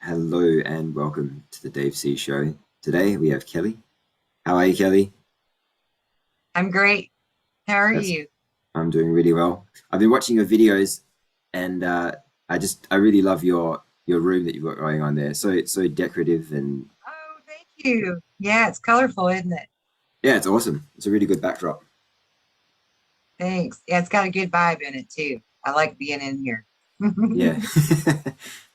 Hello and welcome to the Dave C Show. Today we have Kelly. How are you, Kelly? I'm great. How are That's you? I'm doing really well. I've been watching your videos, and I really love your room that you've got going on there. So decorative, and Oh, thank you. Yeah, it's colorful, isn't it? yeah, it's awesome. It's a really good backdrop. Thanks. Yeah, it's got a good vibe in it too. I like being in here. Yeah,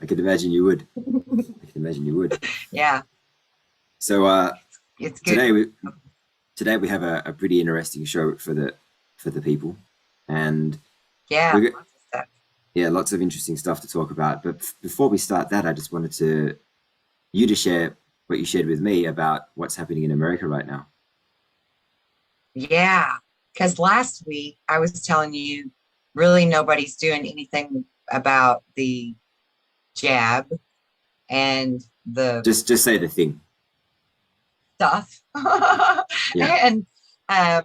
I could imagine you would. I can imagine you would. Yeah, So it's good. today we have a pretty interesting show for the people, and Yeah, we got lots of stuff. yeah, lots of interesting stuff to talk about. But before we start that, I just wanted you to share what you shared with me about what's happening in America right now. Yeah, because last week I was telling you, really nobody's doing anything about the jab and the Just say the thing. stuff. Yeah. And um,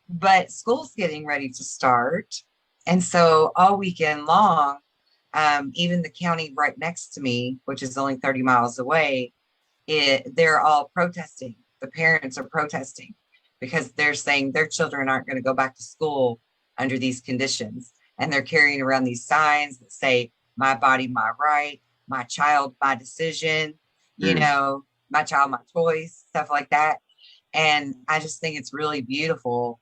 but school's getting ready to start. And so all weekend long, even the county right next to me, which is only 30 miles away, they're all protesting. The parents are protesting because they're saying their children aren't going to go back to school under these conditions. And they're carrying around these signs that say, my body, my right, my child, my decision, you Mm. know, my child, my choice, stuff like that. And I just think it's really beautiful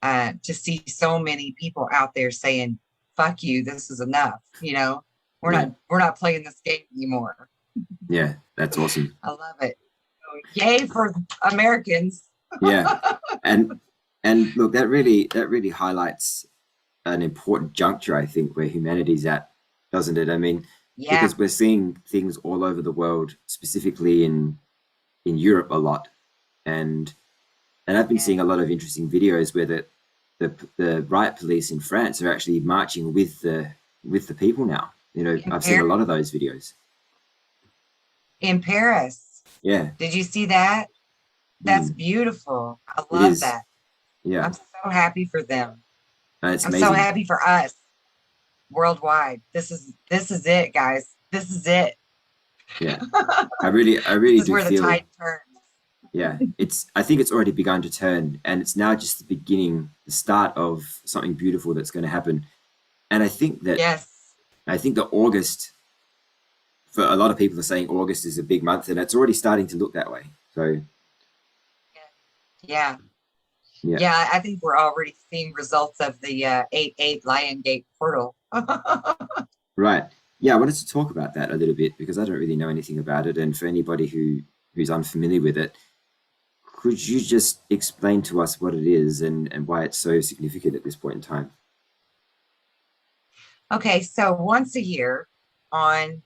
to see so many people out there saying, fuck you, this is enough. Yeah. We're not playing this game anymore. Yeah. That's awesome. I love it. So, yay for Americans. Yeah. And look, that really highlights an important juncture, I think, where humanity's at, doesn't it? I mean, Yeah. because we're seeing things all over the world, specifically in Europe a lot, and I've been Yeah. seeing a lot of interesting videos where the riot police in France are actually marching with the people now. You know, In I've seen a Paris. lot of those videos. In Paris. Yeah. Did you see that? That's Mm. beautiful. I It love is. that. Yeah. I'm so happy for them. It's I'm so amazing. happy for us worldwide. This is it, guys. This is it. Yeah. I really This is do where the feel, tide turns. yeah, I think it's already begun to turn, and it's now just the beginning, the start of something beautiful that's going to happen. And Yes. I think that August, for a lot of people, are saying August is a big month, and it's already starting to look that way. So Yeah. yeah. Yeah, I think we're already seeing results of the 8-8 Lion Gate portal. Right. Yeah, I wanted to talk about that a little bit because I don't really know anything about it. And for anybody who's unfamiliar with it, could you just explain to us what it is and why it's so significant at this point in time? Okay, so once a year on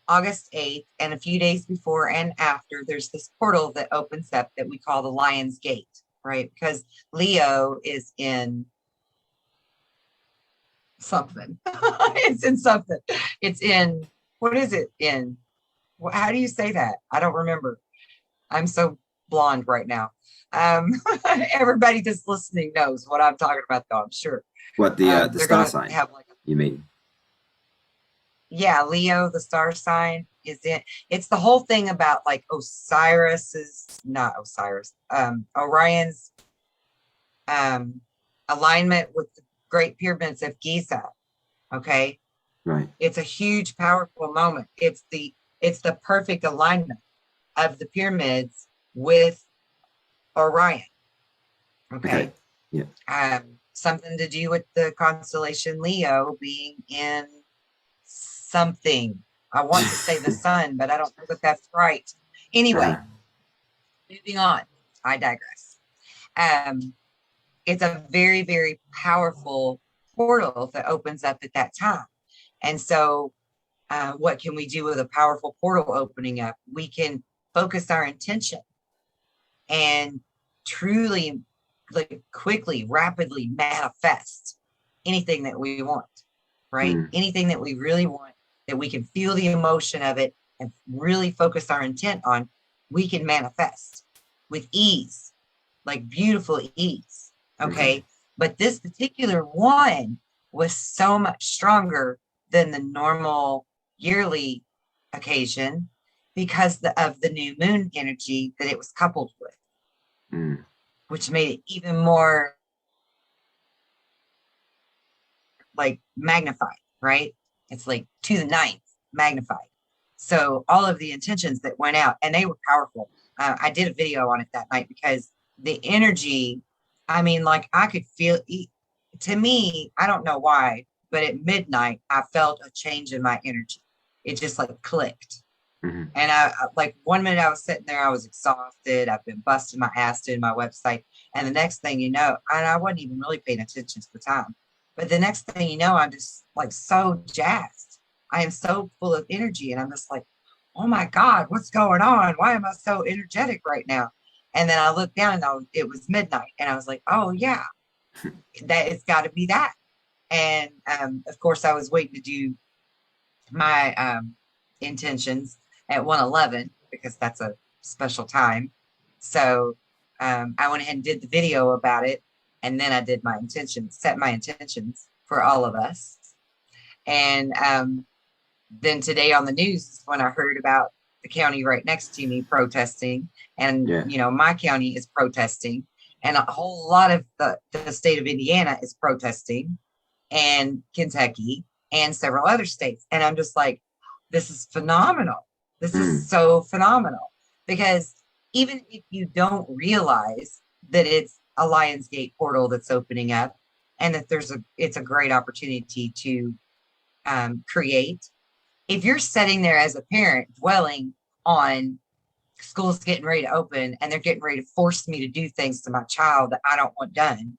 August 8th and a few days before and after, there's this portal that opens up that we call the Lion's Gate, right? Because Leo is in something. It's in something. It's in, what is it in? How do you say that? I don't remember. I'm so blonde right now. Um, Everybody just listening knows what I'm talking about, though, I'm sure. What the They're star going to sign, have like you mean? yeah, Leo, the star sign is in. It's the whole thing about like not Osiris, Orion's um, alignment with the Great Pyramids of Giza. Okay, Right. it's a huge, powerful moment. It's the perfect alignment of the pyramids with Orion. Okay. Okay, Yeah. something to do with the constellation Leo being in something. I want to say the sun, but I don't know if that's right. Uh, Anyway, moving on. I digress. Um, it's a very, very powerful portal that opens up at that time. And so, what can we do with a powerful portal opening up? We can focus our intention and truly, like, quickly, rapidly manifest anything that we want, right? mm, Anything that we really want, that we can feel the emotion of it and really focus our intent on, we can manifest with ease, like beautiful ease. okay. Okay. But this particular one was so much stronger than the normal yearly occasion because of the new moon energy that it was coupled with, which made it even more like magnified, right? It's like to the ninth magnified. So all of the intentions that went out, and they were powerful. I did a video on it that night because the energy, I mean, like I could feel, to me, I don't know why, but at midnight, I felt a change in my energy. It just like clicked. Mm-hmm. And like 1 minute I was sitting there, I was exhausted. I've been busting my ass doing my website. And the next thing you know, and I wasn't even really paying attention to the time, but the next thing you know, I'm just like so jazzed. I am so full of energy. And I'm just like, oh my God, what's going on? Why am I so energetic right now? And then I looked down and it was midnight. And I was like, oh yeah, that it's got to be that. And of course, I was waiting to do my intentions at 1:11 because that's a special time. So I went ahead and did the video about it. And then I did my intentions, set my intentions for all of us. And then today on the news is when I heard about the county right next to me protesting. And, you know, my county is protesting. And a whole lot of the state of Indiana is protesting, and Kentucky, and several other states. And I'm just like, this is phenomenal. This is so phenomenal. Because even if you don't realize that it's a Lionsgate portal that's opening up, and that it's a great opportunity to create. If you're sitting there as a parent dwelling on school's getting ready to open and they're getting ready to force me to do things to my child that I don't want done,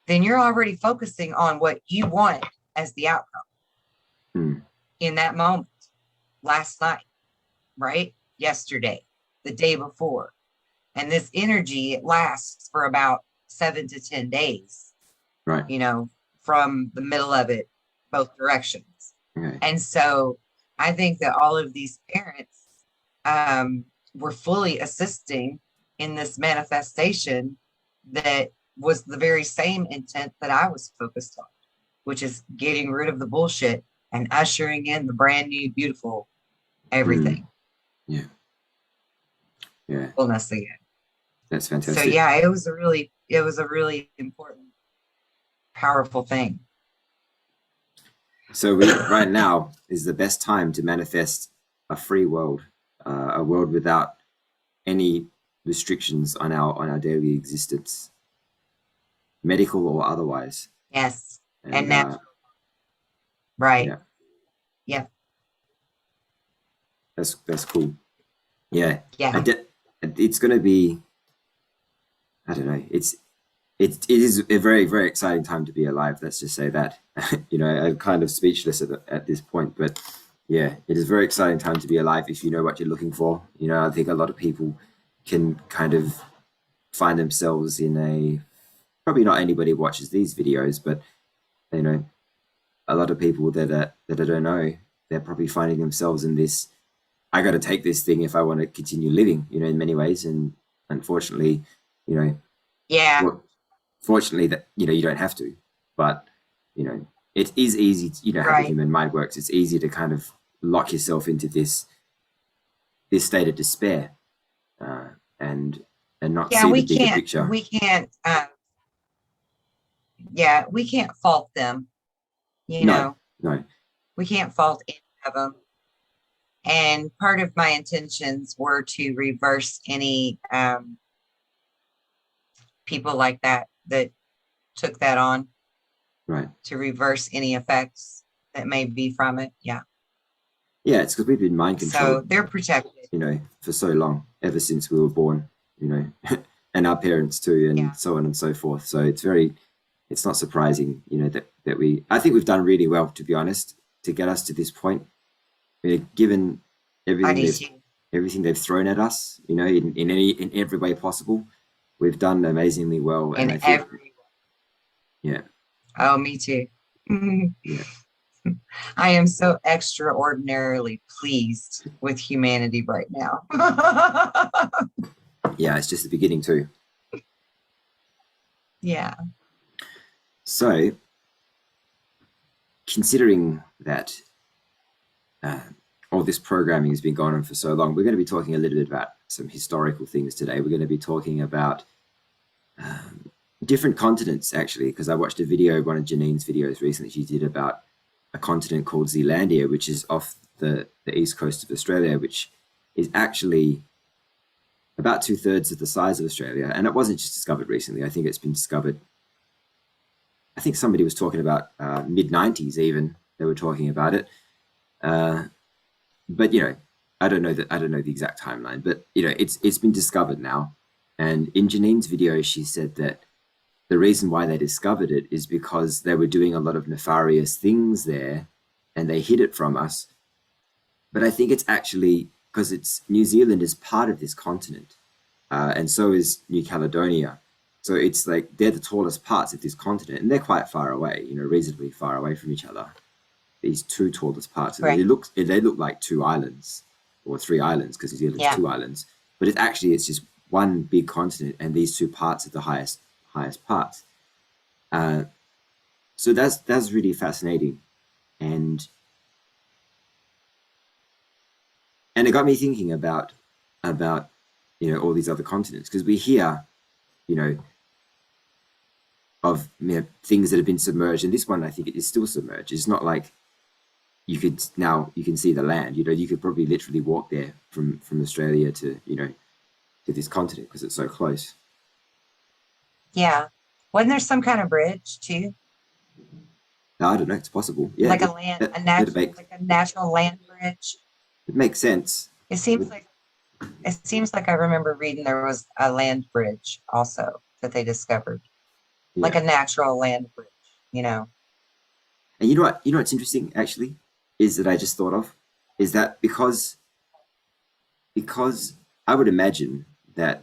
then you're already focusing on what you want as the outcome in that moment, last night, right? Yesterday, the day before. And this energy, it lasts for about 7 to 10 days, right? You know, from the middle of it, both directions. Okay. And so I think that all of these parents were fully assisting in this manifestation that was the very same intent that I was focused on, which is getting rid of the bullshit and ushering in the brand new, beautiful everything. Yeah. Fullness again. That's fantastic. So yeah, it was a really important, powerful thing. So right now is the best time to manifest a free world, a world without any restrictions on our daily existence, medical or otherwise. Yes, and natural. Right. Yeah. That's cool. Yeah. Yeah. It's going to be, I don't know. It is a very, very exciting time to be alive. Let's just say that. You know, I'm kind of speechless at this point, but yeah, it is a very exciting time to be alive if you know what you're looking for. You know, I think a lot of people can kind of find themselves in a, probably not anybody watches these videos, but you know, a lot of people that I don't know, they're probably finding themselves in this, I got to take this thing if I want to continue living, you know, in many ways. And unfortunately, you know, fortunately that, you know, you don't have to, but you know, it is easy to, you know, how the human mind works. It's easy to kind of lock yourself into this state of despair, and not see the bigger picture. We can't fault them, you know. No, we can't fault any of them. And part of my intentions were to reverse any people like that took that on, right? To reverse any effects that may be from it. Yeah, it's because we've been mind controlled. So they're protected, you know, for so long, ever since we were born, you know, and our parents too, and so on and so forth. So it's not surprising, you know, that I think we've done really well, to be honest, to get us to this point. We're given everything they've thrown at us, you know, in every way possible. We've done amazingly well. In every way. Yeah. Oh, me too. Yeah. I am so extraordinarily pleased with humanity right now. Yeah, it's just the beginning too. Yeah. So, considering that uh, all this programming has been going on for so long, we're going to be talking a little bit about some historical things today. We're going to be talking about different continents, actually, because I watched a video, one of Janine's videos recently she did about a continent called Zealandia, which is off the east coast of Australia, which is actually about 2/3 of the size of Australia. And it wasn't just discovered recently. I think it's been discovered. I think somebody was talking about mid 90s even. They were talking about it. But I don't know the exact timeline, but it's been discovered now. And in Janine's video, she said that the reason why they discovered it is because they were doing a lot of nefarious things there and they hid it from us. But I think it's actually because New Zealand is part of this continent, and so is New Caledonia. So it's like they're the tallest parts of this continent, and they're quite far away, reasonably far away from each other. These two tallest parts, and Right. they look like two islands or three islands because New Zealand's Yeah. two islands. But it's just one big continent, and these two parts are the highest parts. So that's really fascinating, and it got me thinking about all these other continents, because we hear you know of things that have been submerged, and this one I think it is still submerged. It's not like you can see the land. You could probably literally walk there from Australia to to this continent because it's so close. Yeah. Wasn't there some kind of bridge too? No, I don't know. It's possible. Yeah, Like like a natural land bridge. it makes sense. It seems like I remember reading there was a land bridge also that they discovered, like Yeah, a natural land bridge, you know. and what's interesting actually is that I just thought of is that because I would imagine that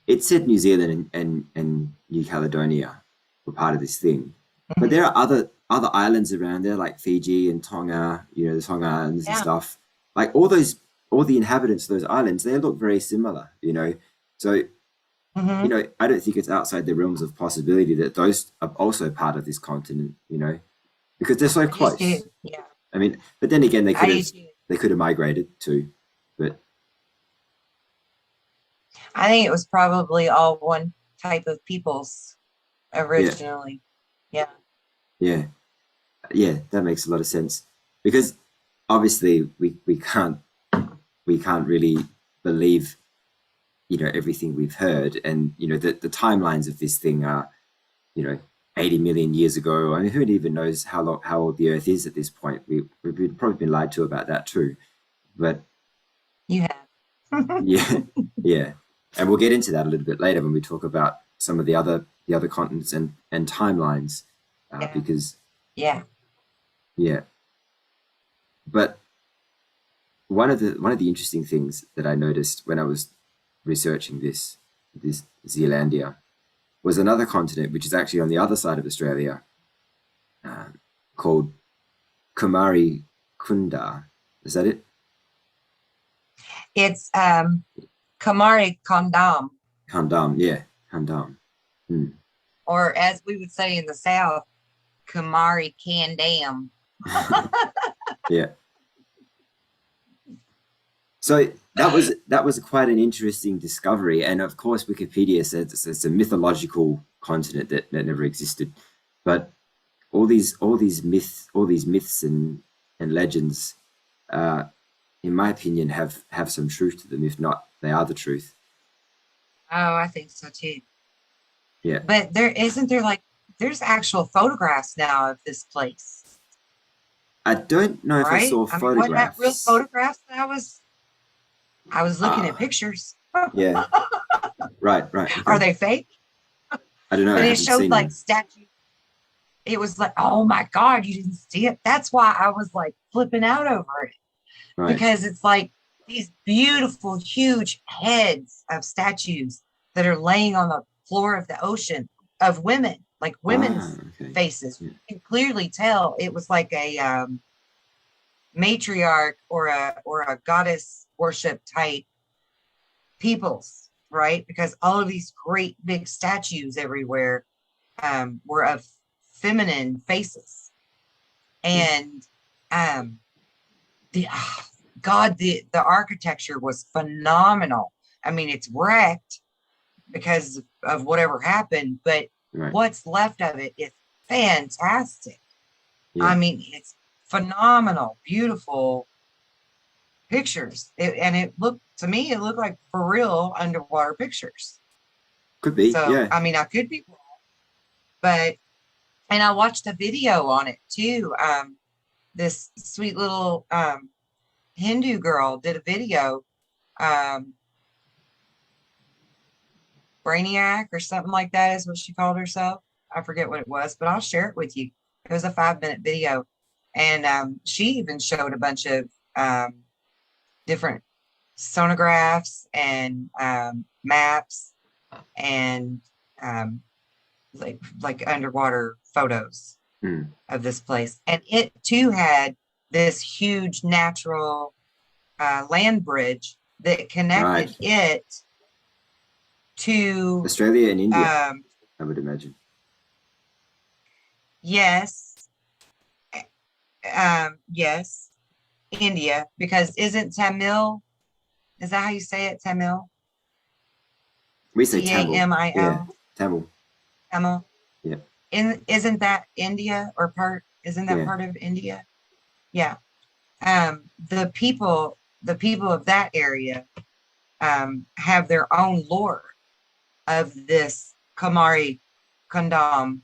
it said New Zealand and New Caledonia were part of this thing, but Mhm. there are other islands around there like Fiji and Tonga, the Tonga Islands and Yeah. stuff. Like all the inhabitants of those islands, they look very similar. So Hmm. I don't think it's outside the realms of possibility that those are also part of this continent, because they're so I just do. close. Yeah. I mean, but then again, I do too. they could have migrated too, but I think it was probably all one type of peoples yeah, originally. Yeah. yeah, yeah, that makes a lot of sense because obviously we can't really believe everything we've heard, and the timelines of this thing are you know 80 million years ago. I mean, who even knows how old the Earth is at this point? We've probably been lied to about that too, but You have. yeah, yeah, and we'll get into that a little bit later when we talk about some of the other continents and timelines, Yeah. because Yeah. yeah, but one of the interesting things that I noticed when I was researching this Zealandia was another continent which is actually on the other side of Australia, uh, called Kumari Kunda. Is that it? It's Kamari Kondam, Kandam, yeah, Kandam. Hmm. or as we would say in the South, Kamari Kandam. Yeah. So that was quite an interesting discovery, and of course, Wikipedia says it's a mythological continent that never existed. But all these myths and legends, uh, in my opinion, have some truth to them. If not, they are the truth. Oh, I think so too. Yeah, But there like there's actual photographs now of this place, I don't know if I right? saw I mean, wasn't that real photographs. photographs that I was looking at Ah, pictures. yeah, right, Are okay. they fake? I don't know. I But it haven't showed seen like them. statues. It was like, oh my God, you didn't see it. That's why I was like flipping out over it, Right. because it's like these beautiful, huge heads of statues that are laying on the floor of the ocean of women, like Ah, women's okay. faces. Yeah. You can clearly tell it was like a matriarch or a goddess worship type peoples, right? Because all of these great big statues everywhere were of feminine faces. Yeah. And um the God, the architecture was phenomenal. I mean, it's wrecked because of whatever happened, but Right. what's left of it is fantastic. I Yeah. mean, it's phenomenal, beautiful pictures. And it looked to me, it looked like for real underwater pictures. Could be. So, Yeah. I mean, I could be wrong, but and I watched a video on it too. This sweet little Hindu girl did a video, um, Brainiac or something like that is what she called herself. I forget what it was, but I'll share it with you. It was a 5 minute video. And she even showed a bunch of different sonographs and maps and like underwater photos Mm. of this place. And it too had this huge natural land bridge that Right. connected it to Australia and India, um, I would imagine. yes, yes, India, because isn't Tamil, is that how you say it? Tamil? We say Tamil. Yeah. Tamil, Tamil. Tamil. Yeah. Isn't that India or isn't that Yeah. part of India? Yeah. The people of that area have their own lore of this Kamari Kandam,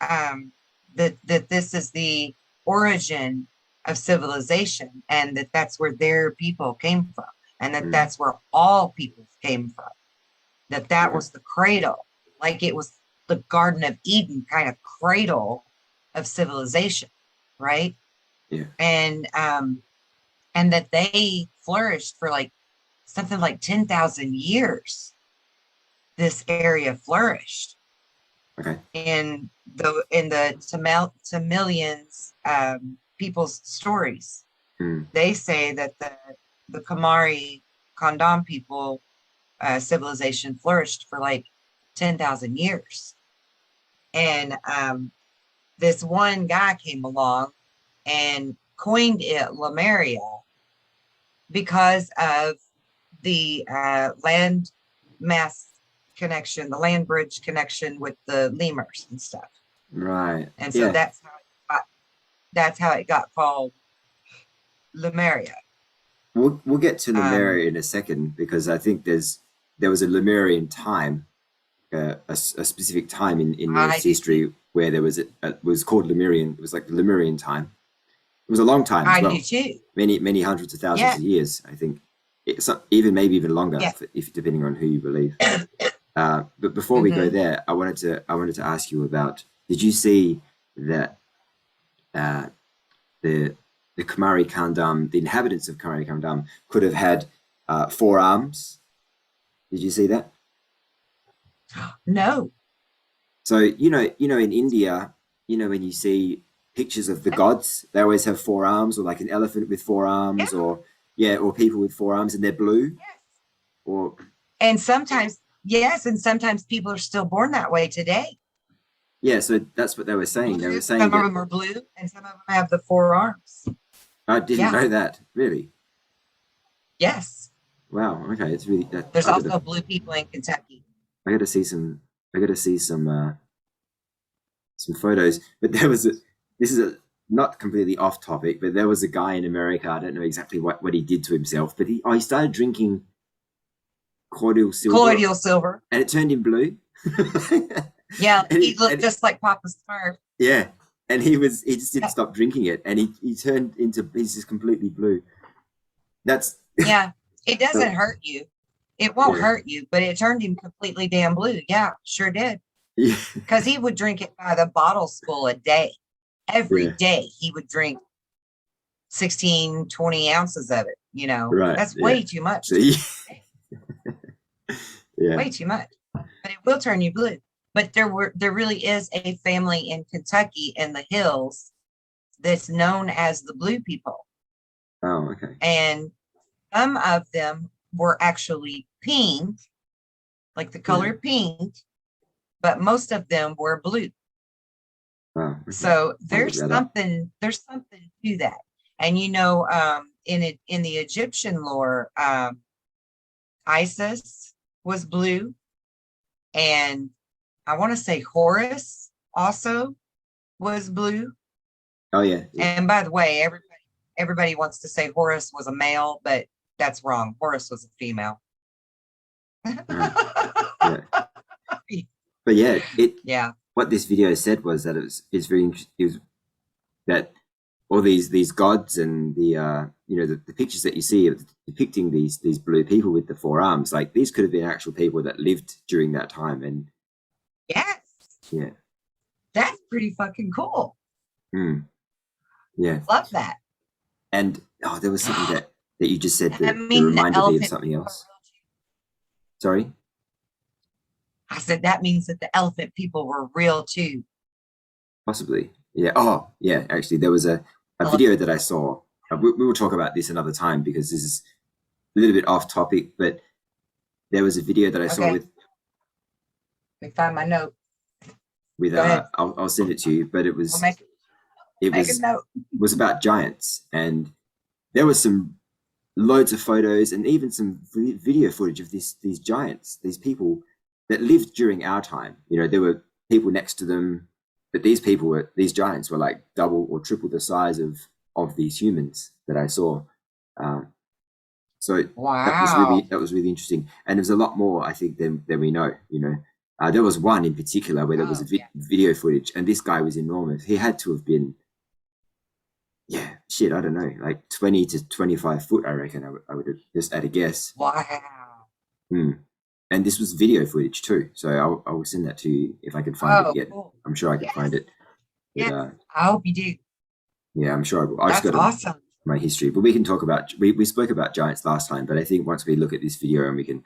that this is the origin of civilization, and that's where their people came from, and Mm. that's where all people came from. That Okay. was the cradle, like it was the Garden of Eden kind of cradle of civilization, right? Yeah. And that they flourished for like something like 10,000 years. This area flourished Okay. in the Tamilians people's stories. Mm. They say that the Kamari Kondam people civilization flourished for like 10,000 years. And this one guy came along and coined it Lemuria because of the land mass connection, the land bridge connection with the lemurs and stuff. Right. And so Yeah. that's how it got called Lemuria. We'll get to Um, Lemuria in a second because I think there was a Lemurian time, a specific time in I Earth's do too. history where there was was called Lemurian. It was like the Lemurian time. It was a long time as I do well, too. many hundreds of thousands Yeah, of years. I think it's even maybe even longer, yeah. if depending on who you believe. But before we go Hmm. there, I wanted to ask you about. Did you see that uh, the the Kamari Kandam, the inhabitants of Kamari Kandam, could have had 4 arms? Did you see that? No. So in India, when you see pictures of the gods, they always have 4 arms, or like an elephant with four Yeah. arms, or yeah, or people with 4 arms, and they're blue, Yes. or And sometimes, yes, and sometimes people are still born that way today. yeah. So that's what they were saying. They were Blue. saying Some of that them are blue, and some of them have the 4 arms. I didn't Yeah. know that really. Yes. Wow. Okay, it's really that There's also blue people in Kentucky. I got to see some. I got to see some photos. But this is not completely off topic, but there was a guy in America. I don't know exactly what he did to himself, but he started drinking cordial silver, Colloidal silver. and it turned him blue. Yeah, and he he looked and just like Papa Smurf. yeah, and he just didn't Yeah. stop drinking it, and he turned into he's just completely blue. That's Yeah. It doesn't hurt you. It won't yeah, hurt you, but it turned him completely damn blue. Yeah, sure did. yeah, Because he would drink it by the bottles full a day. Every yeah, day he would drink 16, 20 ounces of it. right, That's yeah. way too much So to yeah, way too much. But it will turn you blue. But there really is a family in Kentucky in the hills that's known as the Blue People. oh, okay, And some of them were actually pink, like the yeah, color pink, but most of them were blue. Okay. So I'll look that up. there's something to that. And in the Egyptian lore, Isis was blue, and I want to say Horus also was blue. Oh yeah, yeah, And by the way, everybody wants to say Horus was a male, but that's wrong. Horus was a female. yeah. But yeah, it Yeah. what this video said was that it's very it was that all these gods and the pictures that you see of depicting these blue people with the four arms, like these could have been actual people that lived during that time. And Yes. yeah, That's pretty fucking cool. mm, yeah. Love that. And there was something that you just said I that mean, the reminded me of elephant something people were else. real too. Sorry. I said that means that the elephant people were real too. Possibly. Yeah. Oh, yeah. Actually, there was a Elephant. video that I saw. We will talk about this another time because this is a little bit off topic, but there was a video that I saw Okay. Let me find my note. with Go ahead. I'll send it to you, but I'll make it a note. was about giants, and there was some loads of photos and even some video footage of these giants, these people that lived during our time. There were people next to them, but these giants were like double or triple the size of these humans that I saw. Um, so Wow. that was really interesting, and there's a lot more I think than we know. There was one in particular where there was Oh, a yeah. video footage, and this guy was enormous. He had to have been, yeah, shit, I don't know, like 20 to 25 foot, I reckon. I would have just at a guess. Wow. Hmm. And this was video footage too. So I will send that to you if I can find it Oh, again. cool. I'm sure I can find Yes. it. But Yes. I hope you do. yeah, I'm sure I will. I just That's got awesome. my history, but we can talk about, we spoke about giants last time, but I think once we look at this video and we can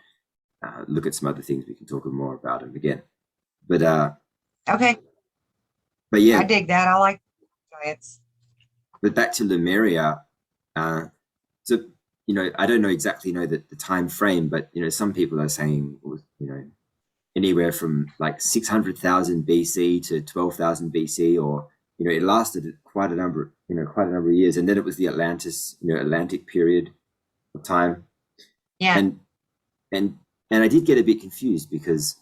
look at some other things, we can talk more about them again. But Okay. yeah, I dig that. I like giants. but back to Lemuria. So I don't exactly know the time frame, but some people are saying anywhere from like 600,000 BC to 12,000 BC, or it lasted quite a number of years, and then it was the Atlantic period of time. Yeah. And I did get a bit confused because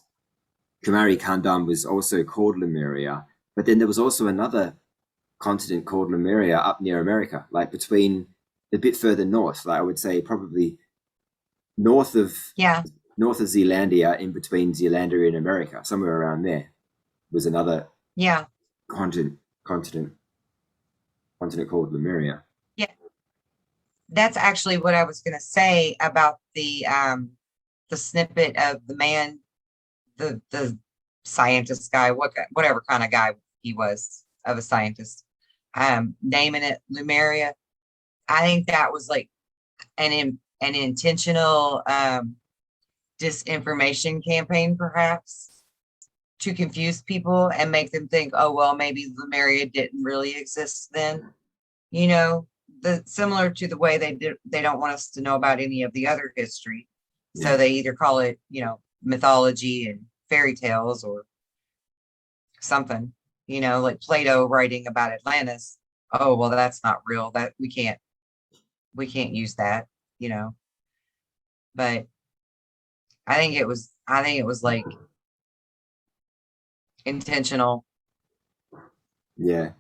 Kumari Kandam was also called Lemuria, but then there was also another continent called Lemuria up near America, like between a bit further north, like I would say probably north of Yeah. Zealandia, in between Zealandia and America, somewhere around there was another Yeah. continent called Lemuria. Yeah. That's actually what I was going to say about the snippet of the man, the scientist guy, whatever kind of guy he was of a scientist, naming it Lemuria. I think that was like an intentional disinformation campaign, perhaps, to confuse people and make them think, oh well, maybe Lemuria didn't really exist then. Similar to the way they don't want us to know about any of the other history. So Yeah. they either call it, mythology and fairy tales or something, like Plato writing about Atlantis. Oh, well, that's not real. That we can't use that, but I think it was like intentional Yeah.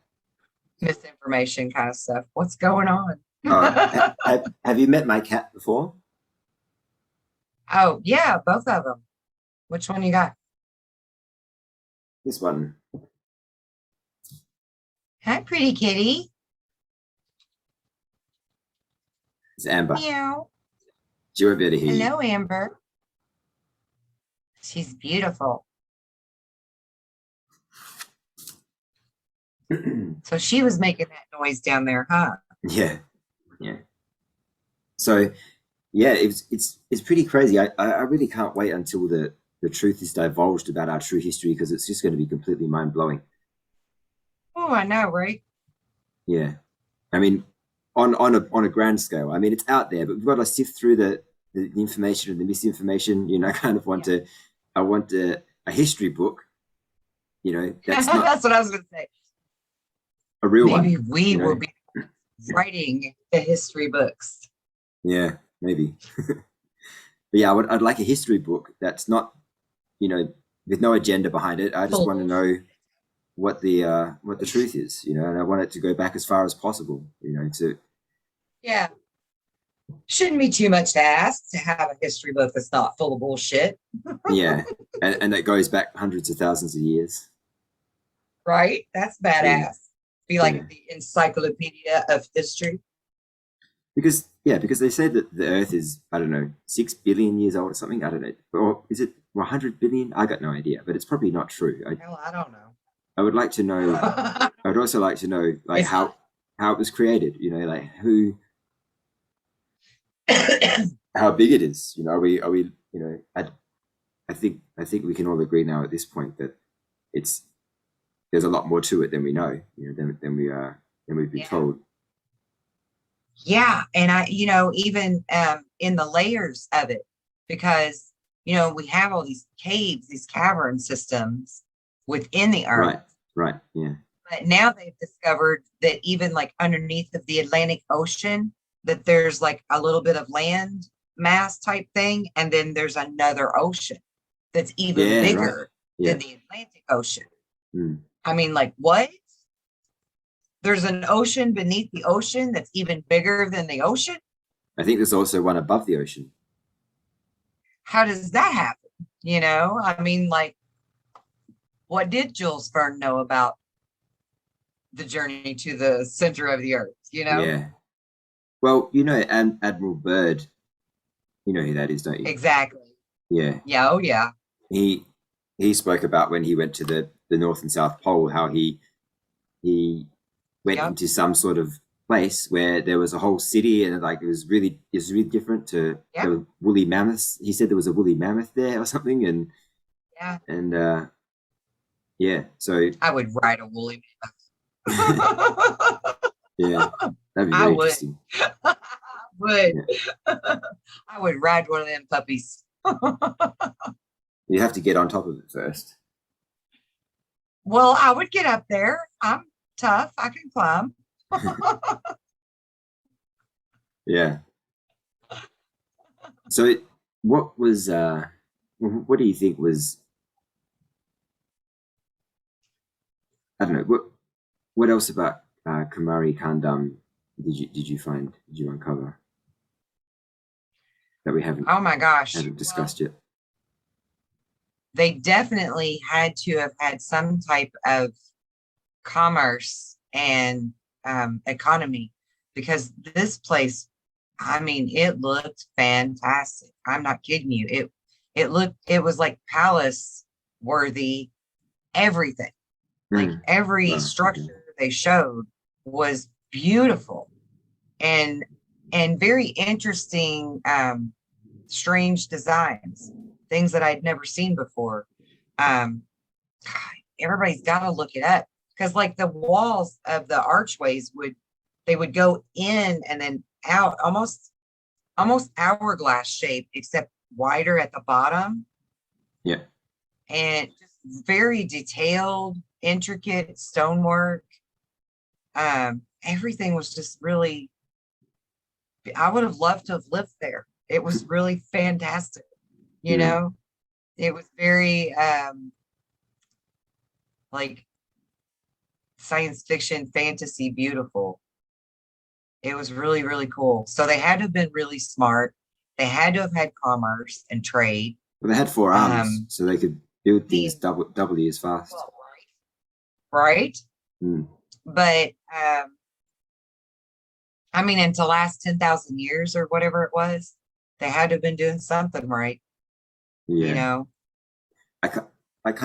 misinformation kind of stuff. What's going on? Have you met my cat before? Oh, yeah, both of them. Which one you got? This one. Hi, pretty kitty. It's Amber. Meow. She won't be able to hear Hello, Amber. She's beautiful. you. So she was making that noise down there, huh? Yeah. So yeah, it's pretty crazy. I really can't wait until the truth is divulged about our true history, because it's just going to be completely mind blowing. Oh, I know, right? Yeah, I mean, on a grand scale, I mean, it's out there, but we've got to sift through the information and the misinformation. I kind of want I want a history book. That's not That's what I was going to say. real Maybe one, we you will know? be writing the history books. Yeah, maybe. But yeah, I'd like a history book that's not, you know, with no agenda behind it. I just want to Full. know what the truth is, you know, and I want it to go back as far as possible, you know, to Yeah. Shouldn't be too much to ask to have a history book that's not full of bullshit, yeah, and that goes back hundreds of thousands of years. right? That's Yeah, badass. Be yeah. like the encyclopedia of history. Because they say that the Earth is, I don't know, 6 billion years old or something. I don't know, or is it 100 billion? I got no idea, but it's probably not true. Hell, I don't know. I would like to know. I would also like to know like It's not. how it was created. You know, like who, how big it is. You know, are we you know, I think we can all agree now at this point that it's there's a lot more to it than we know. You know, than we've been Yeah. told. Yeah. And even in the layers of it, because, we have all these caves, these cavern systems within the earth. Right. Right. Yeah. But now they've discovered that even like underneath of the Atlantic Ocean, that there's like a little bit of land mass type thing. And then there's another ocean that's even Yeah. Right. bigger Yeah. than the Atlantic Ocean. Mm. I mean, like, what? There's an ocean beneath the ocean that's even bigger than the ocean? I think there's also one above the ocean. How does that happen? I mean, like, what did Jules Verne know about the journey to the center of the earth? Yeah. Well, you know, Admiral Byrd, you know who that is, don't you? Exactly. Yeah. Yeah. Oh, yeah. He he spoke about when he went to the North and South Pole, how he went Yep. into some sort of place where there was a whole city and like it was really different to Yep. there were woolly mammoths. He said there was a woolly mammoth there or something, Yeah. and yeah, so I would ride a woolly yeah, that'd be I very would. interesting. would. Yeah. I would ride one of them puppies. You have to get on top of it first. Well, I would get up there. I'm tough. I can climb. Yeah. So what was what do you think was, I don't know, what else about Kumari Kandam did you uncover that we Oh my gosh. haven't discussed yet? They definitely had to have had some type of commerce and economy, because this place, I mean, it looked fantastic. I'm not kidding you. It was like palace worthy, everything. Like every Wow, structure okay. they showed was beautiful and very interesting, strange designs, things that I'd never seen before. Um, God, everybody's got to look it up, because like the walls of the archways would go in and then out, almost hourglass shape, except wider at the bottom, Yeah. and just very detailed, intricate stonework. Everything was just really, I would have loved to have lived there. It was really fantastic. Yeah. It was very like science fiction, fantasy, beautiful. It was really, really cool. So they had to have been really smart. They had to have had commerce and trade. Well, they had 4 arms, so they could build things The doubly as fast. well, right? Mm. But I mean, and to last 10,000 years or whatever it was, they had to have been doing something right. Yeah. I kind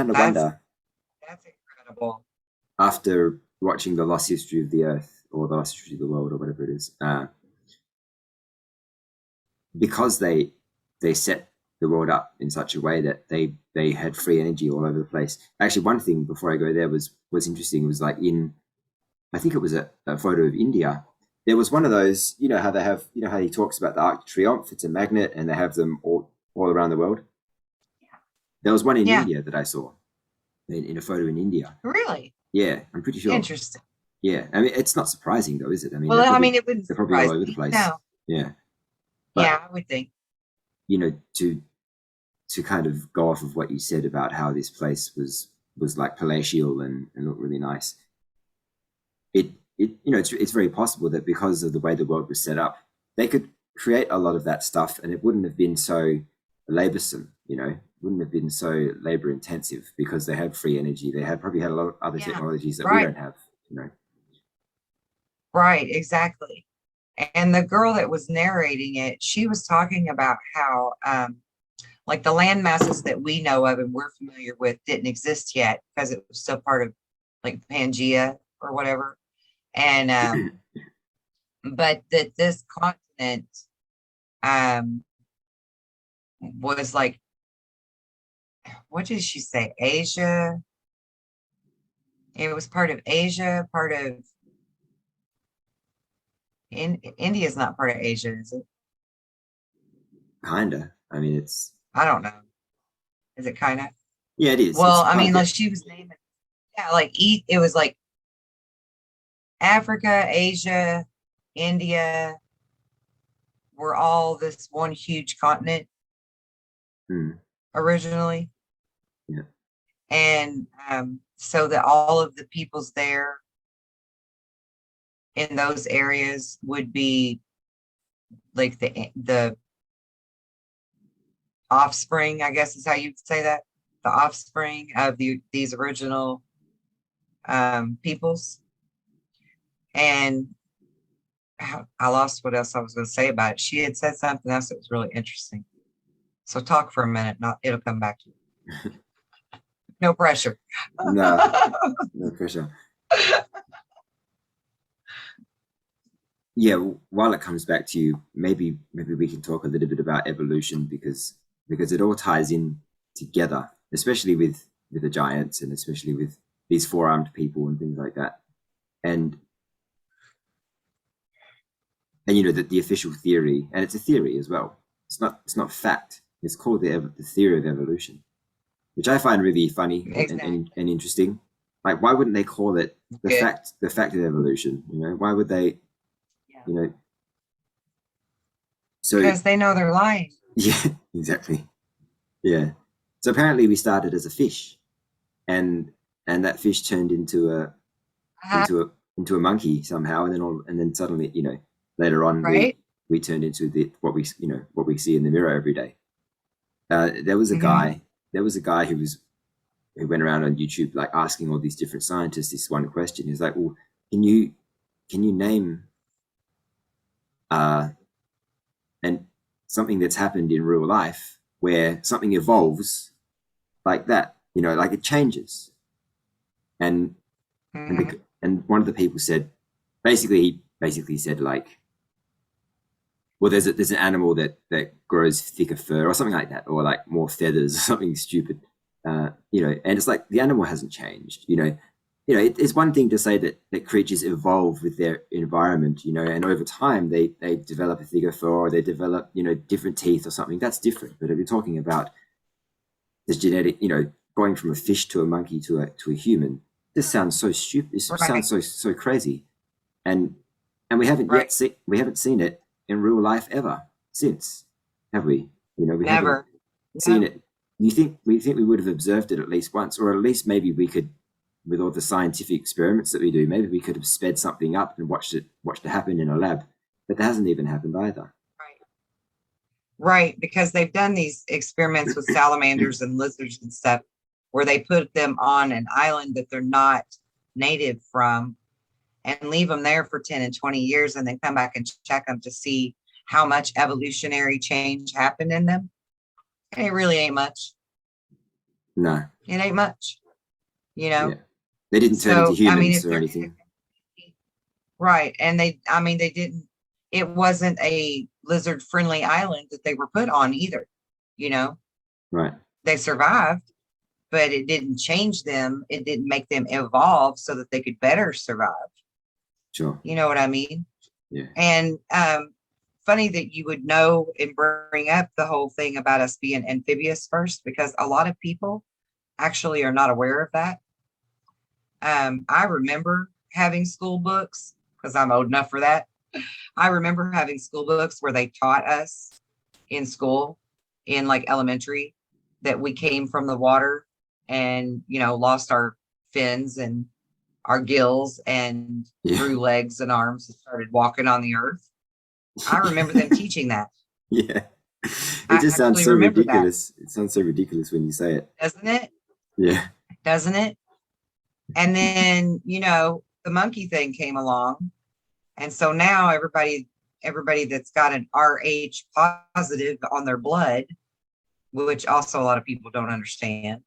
of That's wonder, that's incredible. after watching The Lost History of the Earth or The Lost History of the World or whatever it is, because they set the world up in such a way that they had free energy all over the place. Actually, one thing before I go there was interesting. It was like I think it was a photo of India. There was one of those, you know how they have, you know how he talks about the Arc de Triomphe, it's a magnet and they have them all around the world. There was one in Yeah. India that I saw in a photo in India. Really Yeah, I'm pretty sure. interesting. Yeah, I mean, it's not surprising though, is it? I mean, Well, I mean, it wouldn't they're probably all surprise over the me. place. No. Yeah, Yeah, but I would think. you know, to kind of go off of what you said about how this place was like palatial and looked really nice. It you know it's very possible that because of the way the world was set up, they could create a lot of that stuff, and it wouldn't have been so laborsome. You know, wouldn't have been so labor intensive because they had free energy. They had probably had a lot of other Yeah. technologies that we Right. don't have. You know, Right. Exactly. And the girl that was narrating it, she was talking about how, like the land masses that we know of and we're familiar with didn't exist yet because it was still part of like Pangea or whatever. And, but that this continent, um, was like, what did she say? Asia. It was part of Asia, part of India is not part of Asia, is it? kinda. I mean, it's I don't know. Is it kind of? yeah, it is. Well, It's I mean, like like it. she was naming, yeah, like it was like Africa, Asia, India were all this one huge continent Mm, originally. yeah, And so that all of the peoples there in those areas would be like the offspring, I guess is how you'd say that, the offspring of these original peoples. And I lost what else I was going to say about it. She had said something else that was really interesting. So talk for a minute, not it'll come back to you. No pressure. no, no pressure. Yeah, while it comes back to you, maybe we can talk a little bit about evolution because it all ties in together, especially with the giants and especially with these four-armed people and things like that. And and you know the official theory, and it's a theory as well. It's not fact. It's called the theory of evolution, which I find really funny Exactly. and interesting. Like, why wouldn't they call it Good. the fact of evolution? You know, why would they? Yeah. You know, so Because they know they're lying. yeah, exactly. Yeah. So apparently we started as a fish, and that fish turned Uh-huh. into a monkey somehow, and then suddenly, you know, later on Right? we turned into the what we see in the mirror every day. There was a Hmm. guy. There was a guy who went around on YouTube like asking all these different scientists this one question. He's like, "Well, can you name uh and something that's happened in real life where something evolves like that? You know, like it changes." And Hmm. and one of the people said, he basically said like, well, there's an animal that grows thicker fur or something like that, or like more feathers or something stupid, you know. And it's like the animal hasn't changed, you know. It's one thing to say that creatures evolve with their environment, you know, and over time they develop a thicker fur or they develop, you know, different teeth or something. That's different. But if you're talking about this genetic, you know, going from a fish to a monkey to a human, this sounds so stupid. This sounds Right. so crazy, and Right. we haven't seen it in real life ever since, have we? You know, we haven't Never. seen No. it. We think we would have observed it at least once, or at least maybe we could, with all the scientific experiments that we do, maybe we could have sped something up and watched it happen in a lab. But that hasn't even happened either. Right. Right. Because they've done these experiments with salamanders and lizards and stuff where they put them on an island that they're not native from and leave them there for 10 and 20 years and then come back and check them to see how much evolutionary change happened in them. And it really ain't much. No, It ain't much, you yeah, know? they didn't turn into So, I mean, humans if or they're anything. right, and I mean, they didn't, it wasn't a lizard friendly island that they were put on either, you know? Right, They survived, but it didn't change them. It didn't make them evolve so that they could better survive. sure, You know what I mean? yeah, And funny that you would know and bring up the whole thing about us being amphibious first, because a lot of people actually are not aware of that. I remember having school books because I'm old enough for that. I remember having school books where they taught us in school, in like elementary, that we came from the water and, lost our fins and our gills and Yeah. grew legs and arms and started walking on the earth. I remember them teaching that. Yeah. I It just sounds actually so remember that, ridiculous. It sounds so ridiculous when you say it. doesn't it? Yeah. Doesn't it? And then, the monkey thing came along. And so now everybody that's got an RH positive on their blood, which also a lot of people don't understand,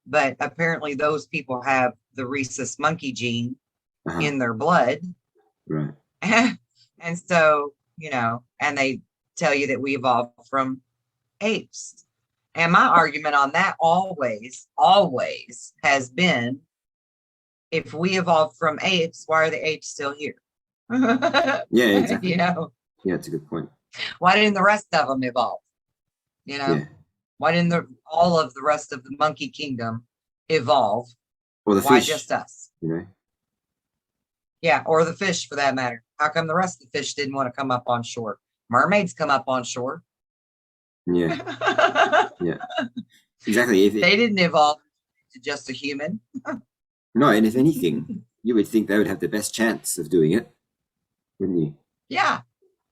but apparently those people have the rhesus monkey gene Uh-huh. in their blood. Right. And so, and they tell you that we evolved from apes. And my argument on that always has been, if we evolved from apes, why are the apes still here? Yeah, exactly. Yeah, it's a good point. Why didn't the rest of them evolve? Yeah. Why didn't all of the rest of the monkey kingdom evolve? Or the Why fish, just us? you Yeah, or the fish for that matter. How come the rest of the fish didn't want to come up on shore? Mermaids come up on shore. know? Yeah. Yeah. Exactly. They didn't evolve to just a human. No, and if anything, you would think they would have the best chance of doing it, wouldn't you? Yeah,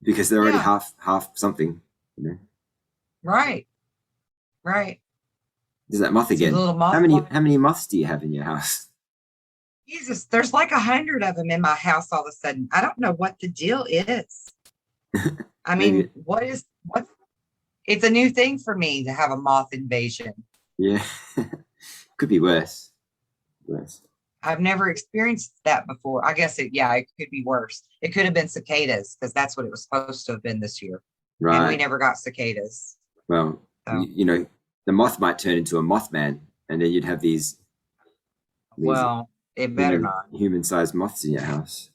Because they're already Yeah. half something, right. There's that moth See the again. little moth How many fly? moths do you have in your house? Jesus, there's like 100 of them in my house all of a sudden. I don't know what the deal is. I Maybe mean, it's a new thing for me to have a moth invasion. yeah. Could be worse. Worse. I've never experienced that before. I guess it could be worse. It could have been cicadas because that's what it was supposed to have been this year. And we Right. never got cicadas. Well, So, the moth might turn into a mothman, and then you'd have these well, it better not. human-sized moths in your house.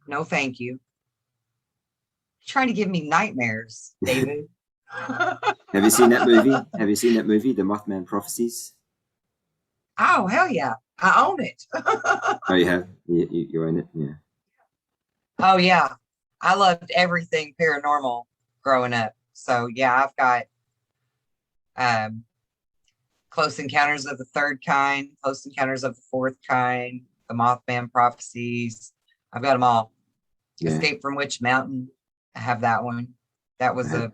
No, thank you. Trying to give me nightmares, David. Have you seen that movie? Have you seen that movie, The Mothman Prophecies? Oh, hell yeah. I own it. Oh, you have? You own it? Yeah. Oh, yeah. I loved everything paranormal growing up. So, yeah, I've got Close Encounters of the Third Kind, Close Encounters of the Fourth Kind, The Mothman Prophecies. I've got them all. Yeah. Escape from Witch Mountain. I have that one. That was Uh-huh. a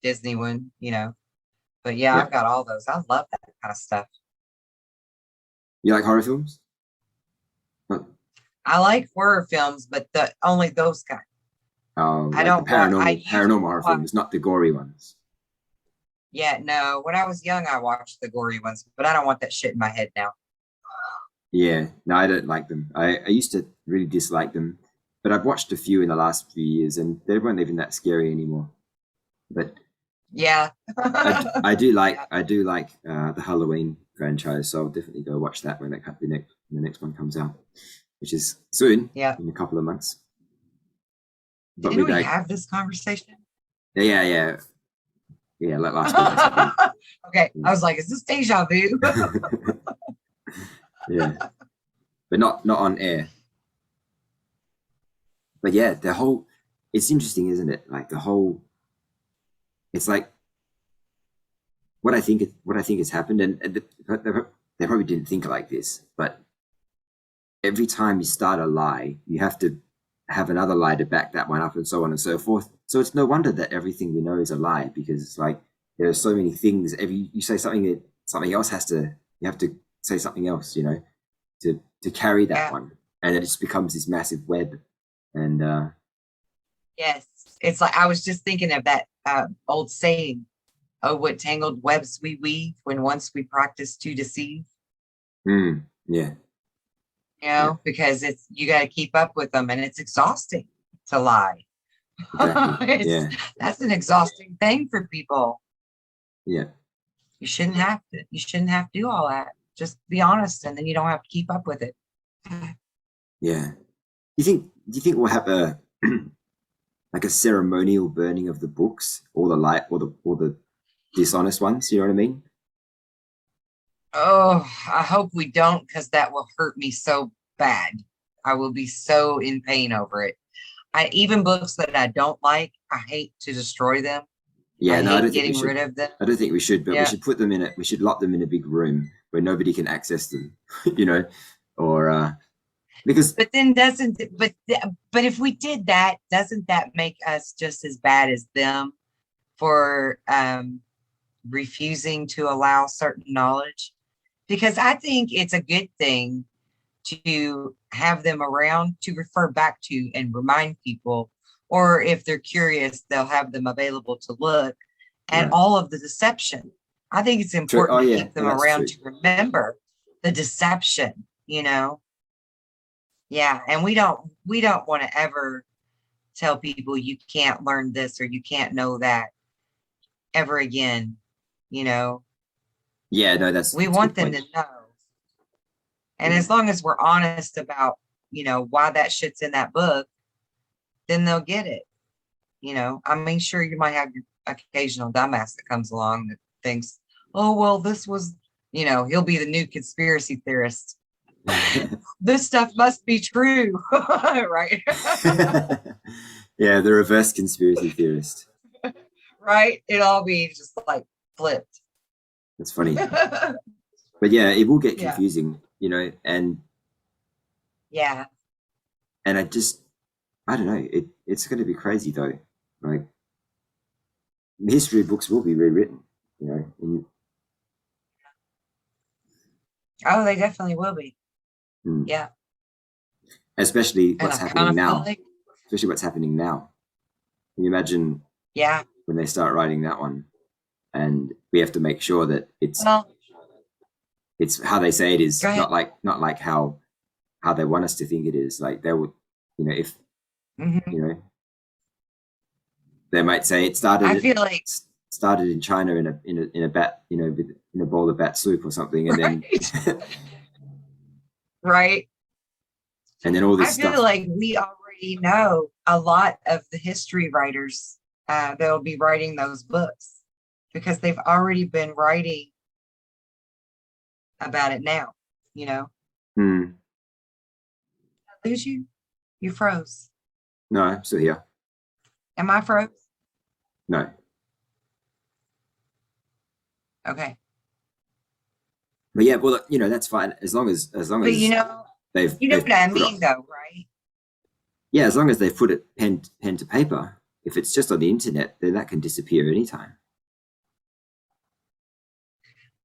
Disney one, But yeah, Yeah. I've got all those. I love that kind of stuff. You like horror films? Oh, I like horror films, but only those kind. oh, I like don't the want. I paranormal horror watch, films, not the gory ones. yeah, no. When I was young, I watched the gory ones, but I don't want that shit in my head now. Yeah, no, I don't like them. I used to really dislike them, but I've watched a few in the last few years, and they weren't even that scary anymore. But Yeah. I do like the Halloween franchise, so I'll definitely go watch that when the next one comes out, which is soon, Yeah. in a couple of months. But Didn't we have this conversation? yeah, like last week or something. Okay, I was like, is this deja vu? Yeah, but not on air. But yeah, it's interesting, isn't it? Like it's like what I think has happened, and they probably didn't think like this, but every time you start a lie, you have to have another lie to back that one up, and so on and so forth. So it's no wonder that everything we know is a lie, because it's like there are so many things. You say something, that something else you have to say something else, to carry that Yeah. one, and it just becomes this massive web. And Yes. It's like I was just thinking of that old saying, oh, what tangled webs we weave when once we practice to deceive. yeah, Because you got to keep up with them and it's exhausting to lie. exactly. Yeah, That's an exhausting thing for people. yeah. You shouldn't have to do all that. Just be honest, and then you don't have to keep up with it. Yeah. Do you think we'll have a like a ceremonial burning of the books, all the dishonest ones? You know what I mean? Oh, I hope we don't, because that will hurt me so bad. I will be so in pain over it. Even books that I don't like, I hate to destroy them. Yeah, I no, I hate don't think we getting should. rid of them. I don't think we should, but we Yeah. should put them in it. We should lock them in a big room where nobody can access them, or because But then but if we did that, doesn't that make us just as bad as them for refusing to allow certain knowledge? Because I think it's a good thing to have them around to refer back to and remind people, or if they're curious, they'll have them available to look at right, all of the deception. I think it's true. Oh important to yeah, keep well, them that's around true. to remember the deception, Yeah, and we don't want to ever tell people you can't learn this or you can't know that ever again, you know. Yeah, no, We that's a good want them point. to know. And Yeah, as long as we're honest about, why that shit's in that book, then they'll get it. I mean, sure, you might have your occasional dumbass that comes along that thinks, oh, well, this was, he'll be the new conspiracy theorist. This stuff must be true, right? yeah, the reverse conspiracy theorist. Right? It'll all be just like flipped. That's funny, but yeah, it will get Yeah. confusing, Yeah. and I don't know, it's going to be crazy though. Like history books will be rewritten, in, Oh, they definitely will be. mm, Yeah. especially And what's I kind happening of feel now. like, Especially what's happening now. Can you imagine yeah. when they start writing that one, and we have to make sure that Well, it's how they say it is, go ahead. not like how they want us to think it is. Like they would, if Hmm. you know, they might say it I feel like, started in China in a bat, in a bowl of bat soup or something, and then right, right. and then all this I feel stuff. like we already know a lot of the history writers that will be writing those books because they've already been writing about it now, you know. Hmm. Lose you? You froze. No, I'm still here. Am I froze? No, Okay. but yeah, well, that's fine as long But as you know they've what I put mean it, though, right? yeah, as long as they've put it pen to paper. If it's just on the internet, then that can disappear anytime.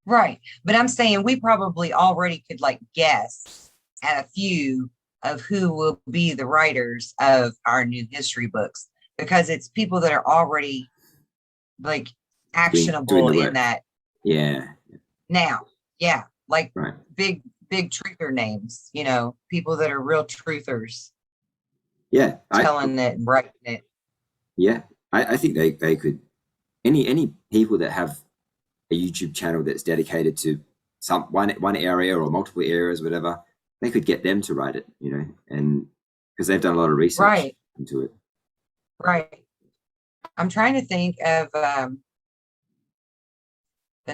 Right. But I'm saying we probably already could like guess at a few of who will be the writers of our new history books because it's people that are already like Doing actionable the in work. that Yeah, now. Yeah. Like right. big truther names, people that are real truthers Yeah, telling it and writing it. yeah, I think they could any people that have a YouTube channel that's dedicated to one area or multiple areas, whatever, they could get them to write it, and because they've done a lot of research Right. into it. Right. I'm trying to think of the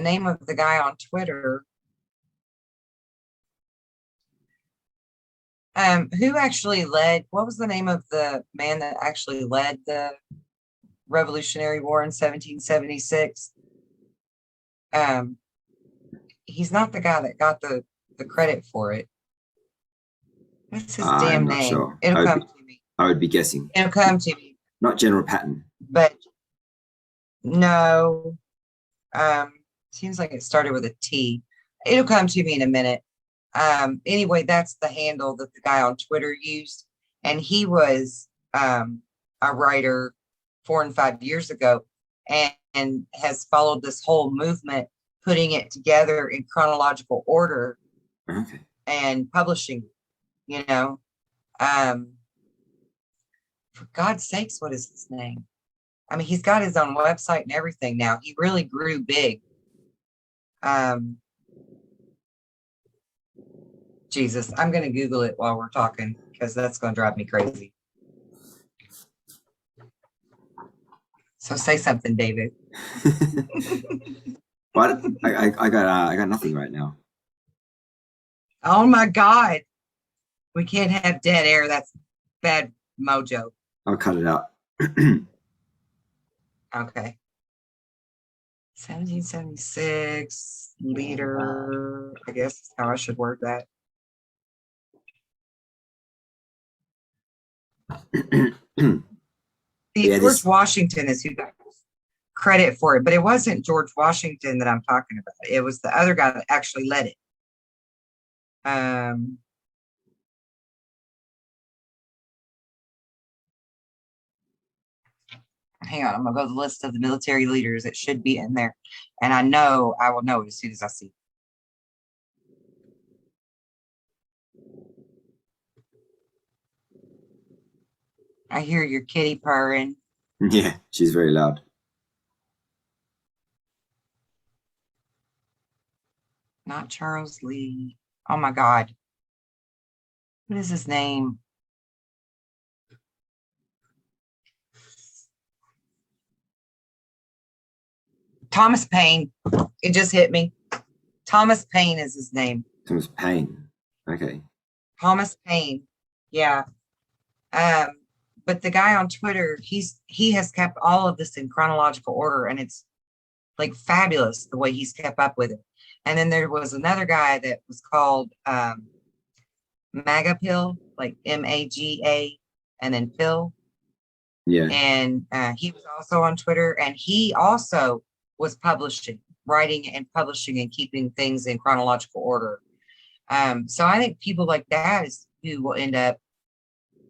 name of the guy on Twitter. Who actually led, what was the name of the man that actually led the Revolutionary War in 1776? He's not the guy that got the credit for it. What's his I'm damn not name? sure. It'll come to me. I would be guessing. It'll come to me. Not General Patton. But no, seems like it started with a T. It'll come to me in a minute. Anyway, that's the handle that the guy on Twitter used. And he was a writer 4 and 5 years ago and has followed this whole movement, putting it together in chronological order Okay. and publishing, you know. Um, for God's sakes, what is his name? I mean, he's got his own website and everything now. He really grew big. Jesus, I'm going to Google it while we're talking because that's going to drive me crazy. So say something, David. But I got nothing right now. Oh my God. We can't have dead air. That's bad mojo. I'll cut it out. Okay. 1776 leader. I guess is how I should word that. See, Yeah, George Washington is who got credit for it, but it wasn't George Washington that I'm talking about. It was the other guy that actually led it. Hang on, I'm gonna go to the list of the military leaders. It should be in there, and I know I will know it as soon as I see it. I hear your kitty purring. Yeah, she's very loud. Not Charles Lee. Oh my God. What is his name? Thomas Paine. It just hit me. Thomas Paine is his name. Thomas Paine. Okay. Thomas Paine. Yeah. But the guy on Twitter, he has kept all of this in chronological order, and it's like fabulous the way he's kept up with it. And then there was another guy that was called MAGA Pill, like MAGA, and then Pill. Yeah. And he was also on Twitter, and he also was writing and publishing and keeping things in chronological order. So I think people like that is who will end up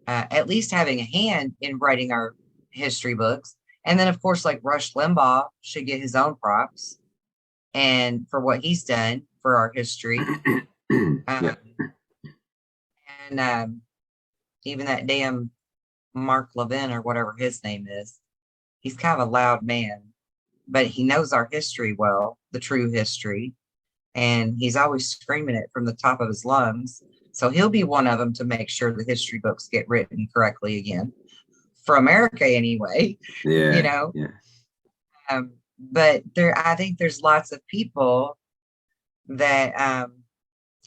at least having a hand in writing our history books. And then, of course, like Rush Limbaugh should get his own props and for what he's done for our history. Yeah. And even that damn Mark Levin or whatever his name is, he's kind of a loud man, but he knows our history well, the true history. And he's always screaming it from the top of his lungs. So he'll be one of them to make sure the history books get written correctly again for America anyway. Yeah. You know? Yeah. But I think there's lots of people that, and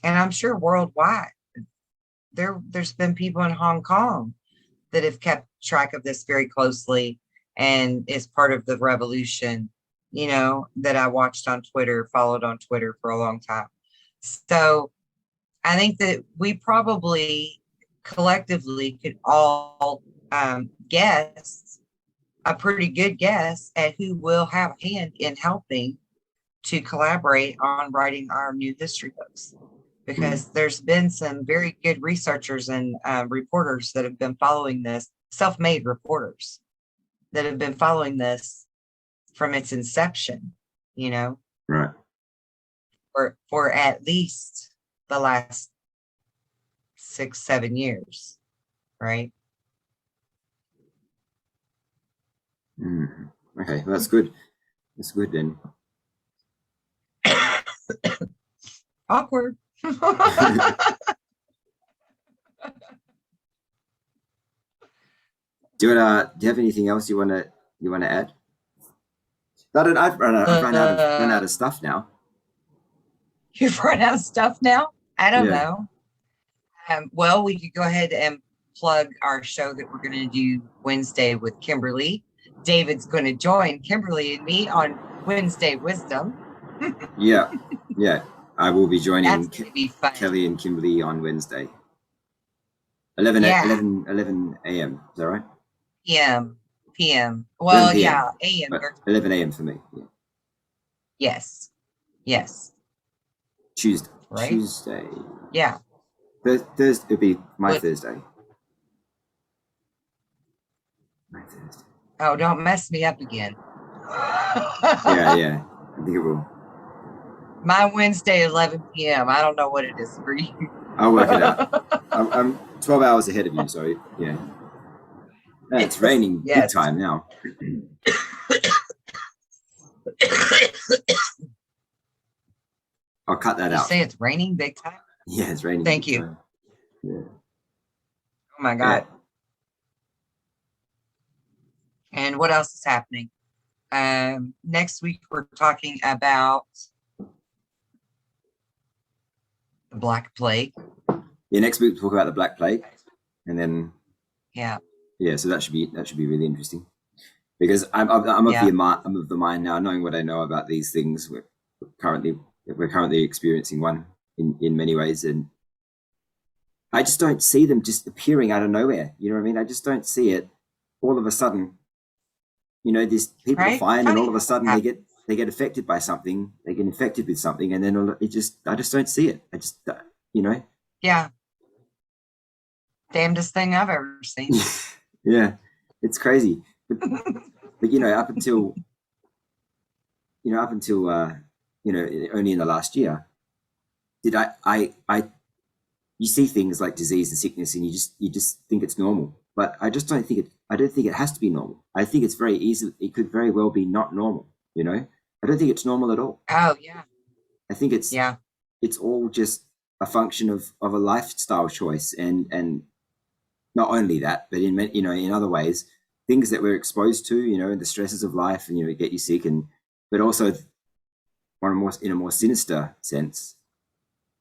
I'm sure worldwide, there's been people in Hong Kong that have kept track of this very closely and is part of the revolution, you know, that I watched on Twitter, followed on Twitter for a long time. So I think that we probably collectively could all guess a pretty good guess at who will have a hand in helping to collaborate on writing our new history books. Because there's been some very good researchers and reporters that have been following this, self-made reporters that have been following this from its inception, you know, Right. for at least the last 6-7 years, right? Okay, well, that's good. That's good then. Awkward. Do you have anything else you wanna add? I've run out of stuff now. You've run out of stuff now? I don't Yeah. know. Well, we could go ahead and plug our show that we're going to do Wednesday with Kimberly. David's going to join Kimberly and me on Wednesday Wisdom. Yeah. I will be joining That's going to be fun. Kelly and Kimberly on Wednesday. 11 a.m. Is that right? PM. Well, 11 yeah, AM. 11 a.m. for me. Yeah. Yes. Tuesday. Right? Tuesday. Yeah. Thursday. It'll be my Thursday. Oh, don't mess me up again. Yeah. I think it will. My Wednesday, 11 p.m. I don't know what it is for you. I'll work it out. I'm 12 hours ahead of you, so yeah. It's raining big time now. I'll cut that out. You say it's raining big time? Yeah, it's raining. Thank you. Time. Yeah. Oh my God. Yeah. And what else is happening? Next week, we're talking about the Black Plague. Yeah, next week we'll talk about the Black Plague, and then Yeah. yeah, so that should be really interesting because I'm of Yeah. the mind now, knowing what I know about these things. We're currently experiencing one in many ways, and I just don't see them just appearing out of nowhere. You know what I mean? I just don't see it all of a sudden. These people are Right. fine, and Funny all of a how that sudden they happens. get affected by something. They get infected with something, and then I just don't see it. I just you know Yeah. Damnedest thing I've ever seen. yeah, it's crazy. But up until only in the last year did I you see things like disease and sickness, and you just think it's normal. But I don't think it has to be normal. I think it's very easy. It could very well be not normal. I don't think it's normal at all. Oh, yeah. I think it's Yeah. it's all just a function of a lifestyle choice, and not only that, but in other ways, things that we're exposed to, and the stresses of life, and get you sick, but also in a more sinister sense,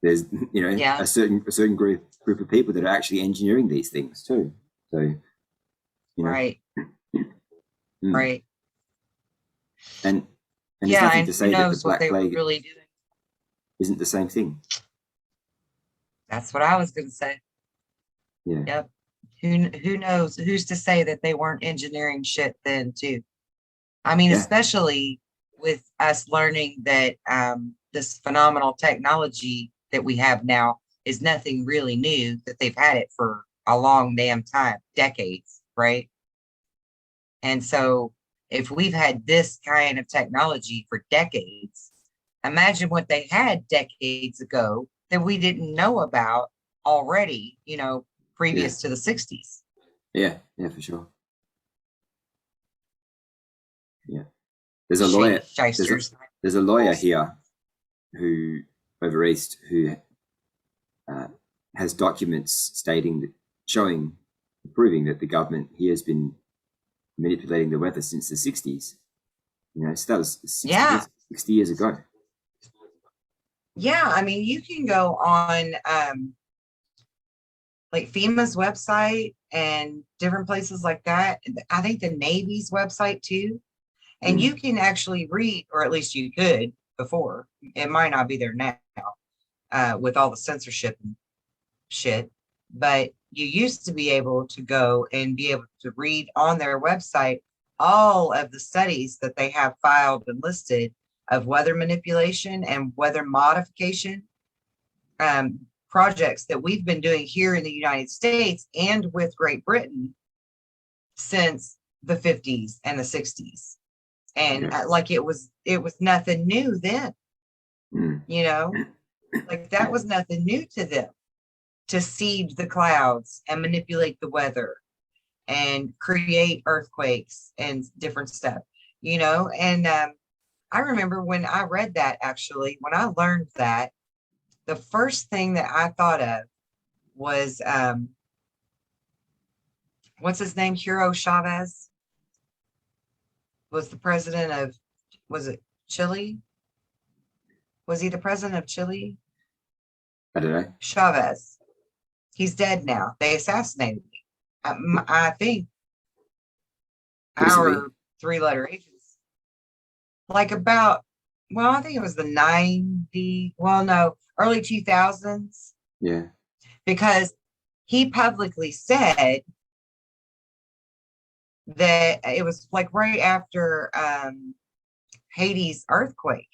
there's Yeah. a certain group of people that are actually engineering these things too. So you know, Right. mm. Right. and there's Yeah. nothing And to who say that the knows what Black they were Plague really doing? isn't the same thing. That's what I was going to say. Yeah, Yep. Who knows? Who's to say that they weren't engineering shit then too? I mean, yeah, especially with us learning that this phenomenal technology that we have now is nothing really new, that they've had it for a long damn time, decades, right? And so if we've had this kind of technology for decades, imagine what they had decades ago that we didn't know about already, yeah, previous to the 60s. yeah, for sure. Yeah, there's a Shady lawyer. There's a shysters. there's a lawyer here who over east who uh, has documents showing, proving that the government here has been manipulating the weather since the 60s. So that was 60 Yeah. years, 60 years ago. Yeah. I mean, you can go on like FEMA's website and different places like that. I think the Navy's website too. And Mm. you can actually read, or at least you could before. It might not be there now with all the censorship and shit. But you used to be able to go and be able to read on their website all of the studies that they have filed and listed of weather manipulation and weather modification projects that we've been doing here in the United States and with Great Britain since the 50s and the 60s. And Yeah. like it was nothing new then, Mm. like that was nothing new to them, to seed the clouds and manipulate the weather and create earthquakes and different stuff, and I remember when I read that, actually, when I learned that, the first thing that I thought of was what's his name? Hugo Chavez was the president of, was it Chile? Was he the president of Chile? I don't know. Chavez. He's dead now. They assassinated him. I think Recently. our 3-letter agents, like about, well, I think it was the 90, well, no, early 2000s, Yeah. because he publicly said that it was like right after Haiti's earthquake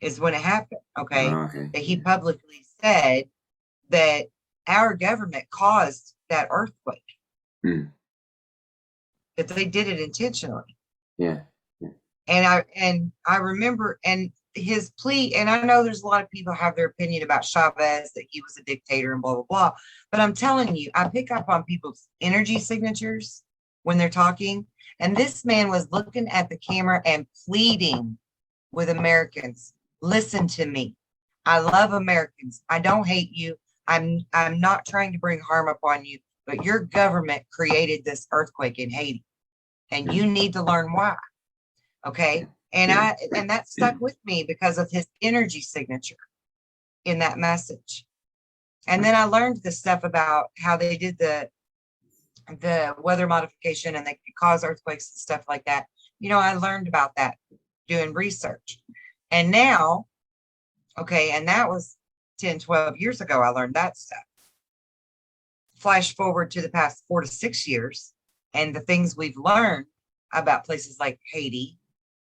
is when it happened. Okay. Oh, okay. That he publicly said that our government caused that earthquake, Mm. that they did it intentionally. Yeah. Yeah. And I remember, and his plea, and I know there's a lot of people have their opinion about Chavez, that he was a dictator and blah, blah, blah. But I'm telling you, I pick up on people's energy signatures when they're talking. And this man was looking at the camera and pleading with Americans. Listen to me. I love Americans. I don't hate you. I'm not trying to bring harm upon you, but your government created this earthquake in Haiti, and you need to learn why. Okay. And Yeah. and that stuck with me because of his energy signature in that message. And then I learned the stuff about how they did the weather modification and they could cause earthquakes and stuff like that. I learned about that doing research. And now, okay, and that was 10, 12 years ago, I learned that stuff. Flash forward to the past 4 to 6 years and the things we've learned about places like Haiti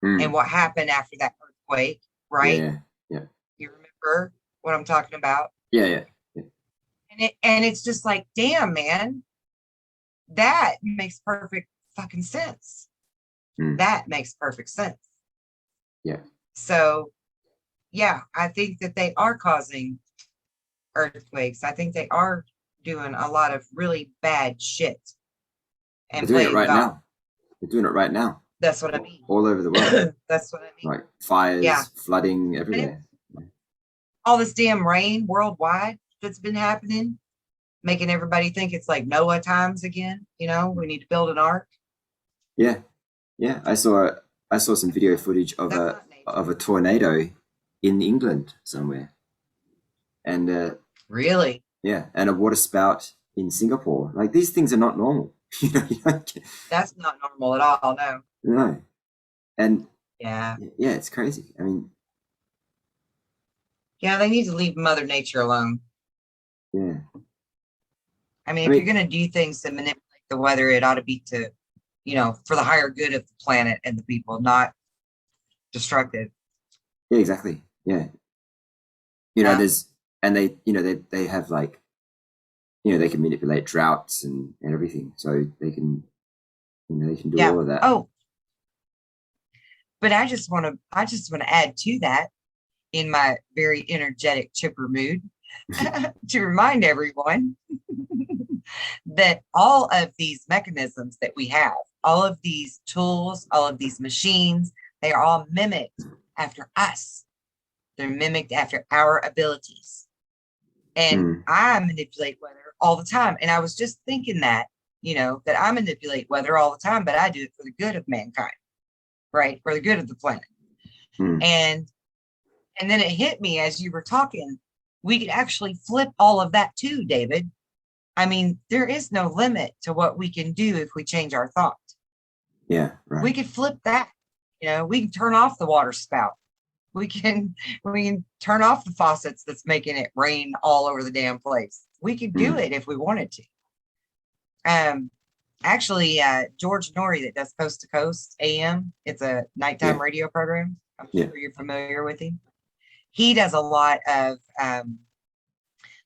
and what happened after that earthquake, right? Yeah. You remember what I'm talking about? Yeah. And it's just like, damn, man, that makes perfect fucking sense. That makes perfect sense. Yeah. So, yeah, I think that they are causing earthquakes. I think they are doing a lot of really bad shit. And they're doing it right now. They're doing it right now. That's what I mean. All over the world. That's what I mean. Like fires, flooding everywhere. All this damn rain worldwide that's been happening, making everybody think it's like Noah times again. We need to build an ark. Yeah. I saw some video footage of a tornado in England somewhere, and really, yeah, and a water spout in Singapore. Like these things are not normal. That's not normal at all. No, and yeah, it's crazy. I mean, yeah, they need to leave Mother Nature alone. Yeah. I mean, if you're going to do things to manipulate the weather, it ought to be to, for the higher good of the planet and the people, not destructive. Yeah, exactly. Yeah. There's, and they have like, they can manipulate droughts and everything. So they can, they can do all of that. Oh, but I just want to add to that in my very energetic, chipper mood to remind everyone that all of these mechanisms that we have, all of these tools, all of these machines, they are all mimicked after us. They're mimicked after our abilities. And I manipulate weather all the time. And I was just thinking that, that I manipulate weather all the time, but I do it for the good of mankind, right? For the good of the planet. And then it hit me as you were talking, we could actually flip all of that too, David. I mean, there is no limit to what we can do if we change our thought. Yeah, right. We could flip that. We can turn off the water spout. We can turn off the faucets that's making it rain all over the damn place. We could do it if we wanted to. Actually, George Norrie that does Coast to Coast AM, it's a nighttime radio program. I'm sure you're familiar with him. He does a lot of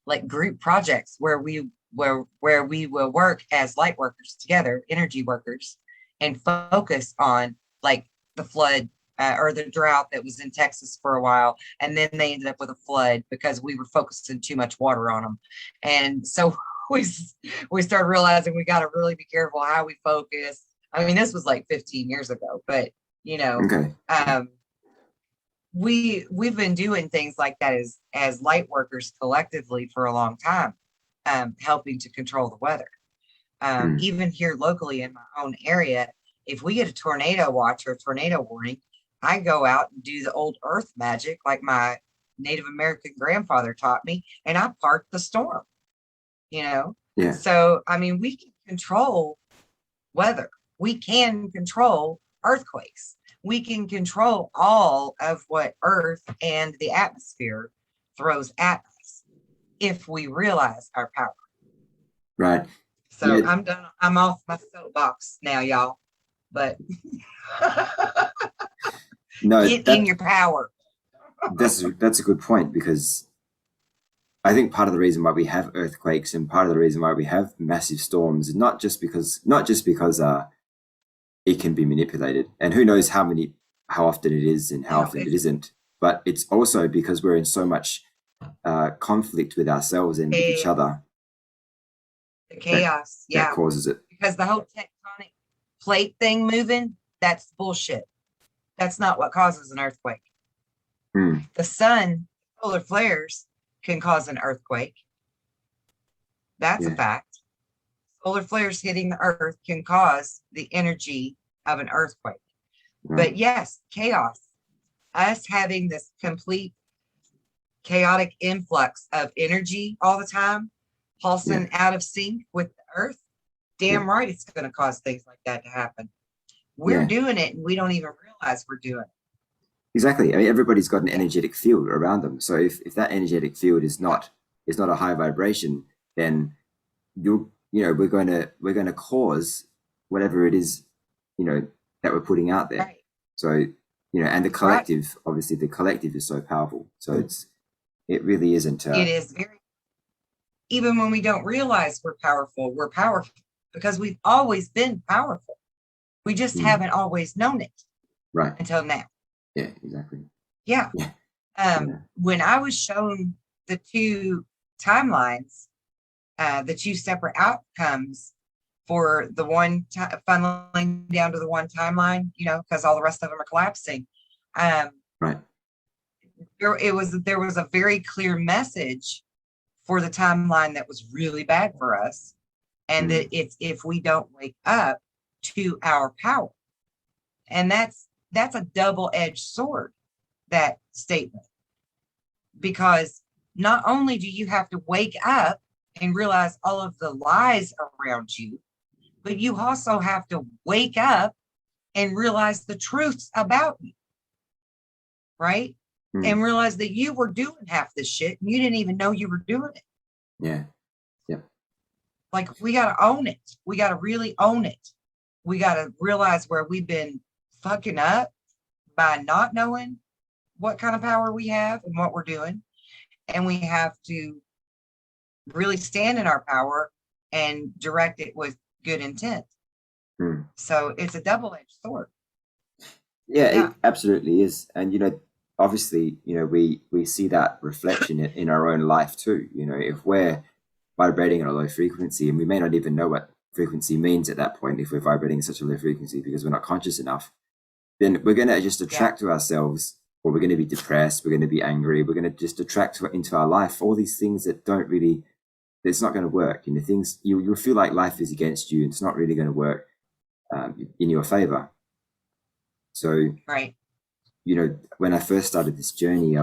like group projects where we will work as light workers together, energy workers, and focus on like the flood or the drought that was in Texas for a while. And then they ended up with a flood because we were focusing too much water on them. And so we started realizing we got to really be careful how we focus. I mean, this was like 15 years ago, but we've been doing things like that as light workers collectively for a long time, helping to control the weather. Even here locally in my own area, if we get a tornado watch or a tornado warning, I go out and do the old earth magic like my Native American grandfather taught me, and I park the storm, So, I mean, we can control weather. We can control earthquakes. We can control all of what Earth and the atmosphere throws at us if we realize our power. Right. So I'm done. I'm off my soapbox now, y'all. But no, get in your power. that's a good point, because I think part of the reason why we have earthquakes and part of the reason why we have massive storms is not just because it can be manipulated, and who knows how often it is and how often it isn't, but it's also because we're in so much conflict with ourselves and with each other. The chaos, that causes it. Because the whole tectonic plate thing moving, that's bullshit. That's not what causes an earthquake. The sun, solar flares can cause an earthquake. That's a fact. Solar flares hitting the earth can cause the energy of an earthquake. But yes, chaos, us having this complete chaotic influx of energy all the time, pulsing out of sync with the earth, yeah, damn right it's going to cause things like that to happen. We're yeah. doing it and we don't even realize we're doing it. Exactly. I mean, everybody's got an Yeah. energetic field around them. So if that energetic field is not a high vibration, then we're going to cause whatever it is, you know, that we're putting out there. Right. So, and the Right. collective, obviously the collective is so powerful. So it really isn't It is very, even when we don't realize we're powerful because we've always been powerful. We just haven't always known it right. until now. Yeah, exactly. Yeah. Yeah. Yeah. When I was shown the two timelines, the two separate outcomes for the one funneling down to the one timeline, because all the rest of them are collapsing. Right. There was a very clear message for the timeline that was really bad for us, and that it's if we don't wake up to our power, and that's a double-edged sword, that statement, because not only do you have to wake up and realize all of the lies around you, but you also have to wake up and realize the truths about you, right? And realize that you were doing half this shit and you didn't even know you were doing it. Yeah. Yep. Like, we got to own it. We got to really own it. We got to realize where we've been fucking up by not knowing what kind of power we have and what we're doing. And we have to really stand in our power and direct it with good intent. So it's a double-edged sword. Yeah, it absolutely is. And obviously, we see that reflection in our own life too. If we're vibrating at a low frequency, and we may not even know what frequency means at that point, if we're vibrating at such a low frequency because we're not conscious enough, then we're going to just attract to ourselves, or we're going to be depressed, we're going to be angry, we're going to just attract into our life all these things that don't really, it's not going to work. Things you'll feel like life is against you and it's not really going to work in your favor. So, right. When I first started this journey,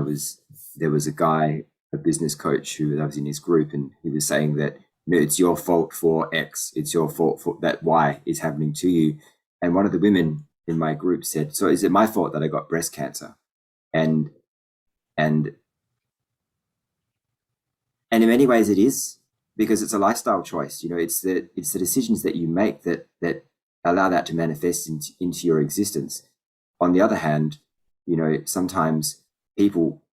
there was a guy, a business coach, who I was in his group, and he was saying that it's your fault for X, it's your fault for that Y is happening to you. And one of the women in my group said, "So is it my fault that I got breast cancer?" And in many ways it is, because it's a lifestyle choice. It's the decisions that you make that allow that to manifest into your existence. On the other hand, sometimes people,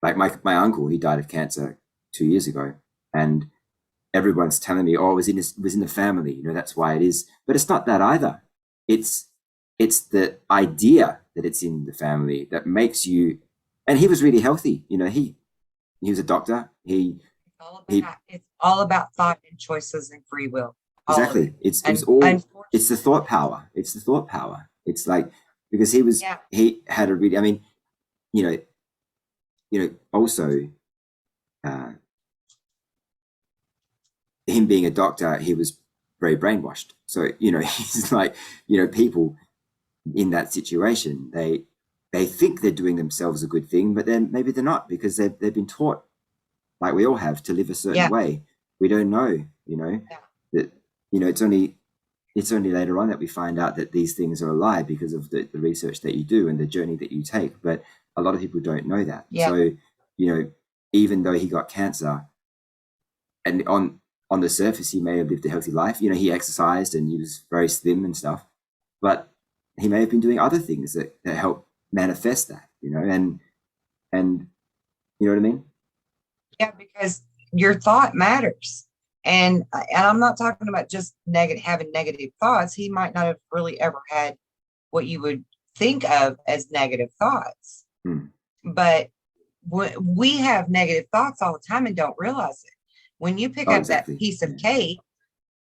like my uncle, he died of cancer 2 years ago, and everyone's telling me, "Oh, it was in the family. That's why it is." But it's not that either. It's the idea that it's in the family that makes you. And he was really healthy. He was a doctor. It's all about thought and choices and free will. Exactly. It's the thought power. It's the thought power. It's like, because he had a really, I mean, also, him being a doctor, he was very brainwashed. So, he's like, people in that situation, they think they're doing themselves a good thing, but then maybe they're not, because they've been taught, like we all have, to live a certain way. We don't know, that, it's only later on that we find out that these things are a lie because of the research that you do and the journey that you take. But a lot of people don't know that. So, even though he got cancer, and on the surface, he may have lived a healthy life. He exercised and he was very slim and stuff, but he may have been doing other things that help manifest that, and you know what I mean? Yeah, because your thought matters. And I'm not talking about just having negative thoughts. He might not have really ever had what you would think of as negative thoughts. But we have negative thoughts all the time and don't realize it. When you pick up that piece of cake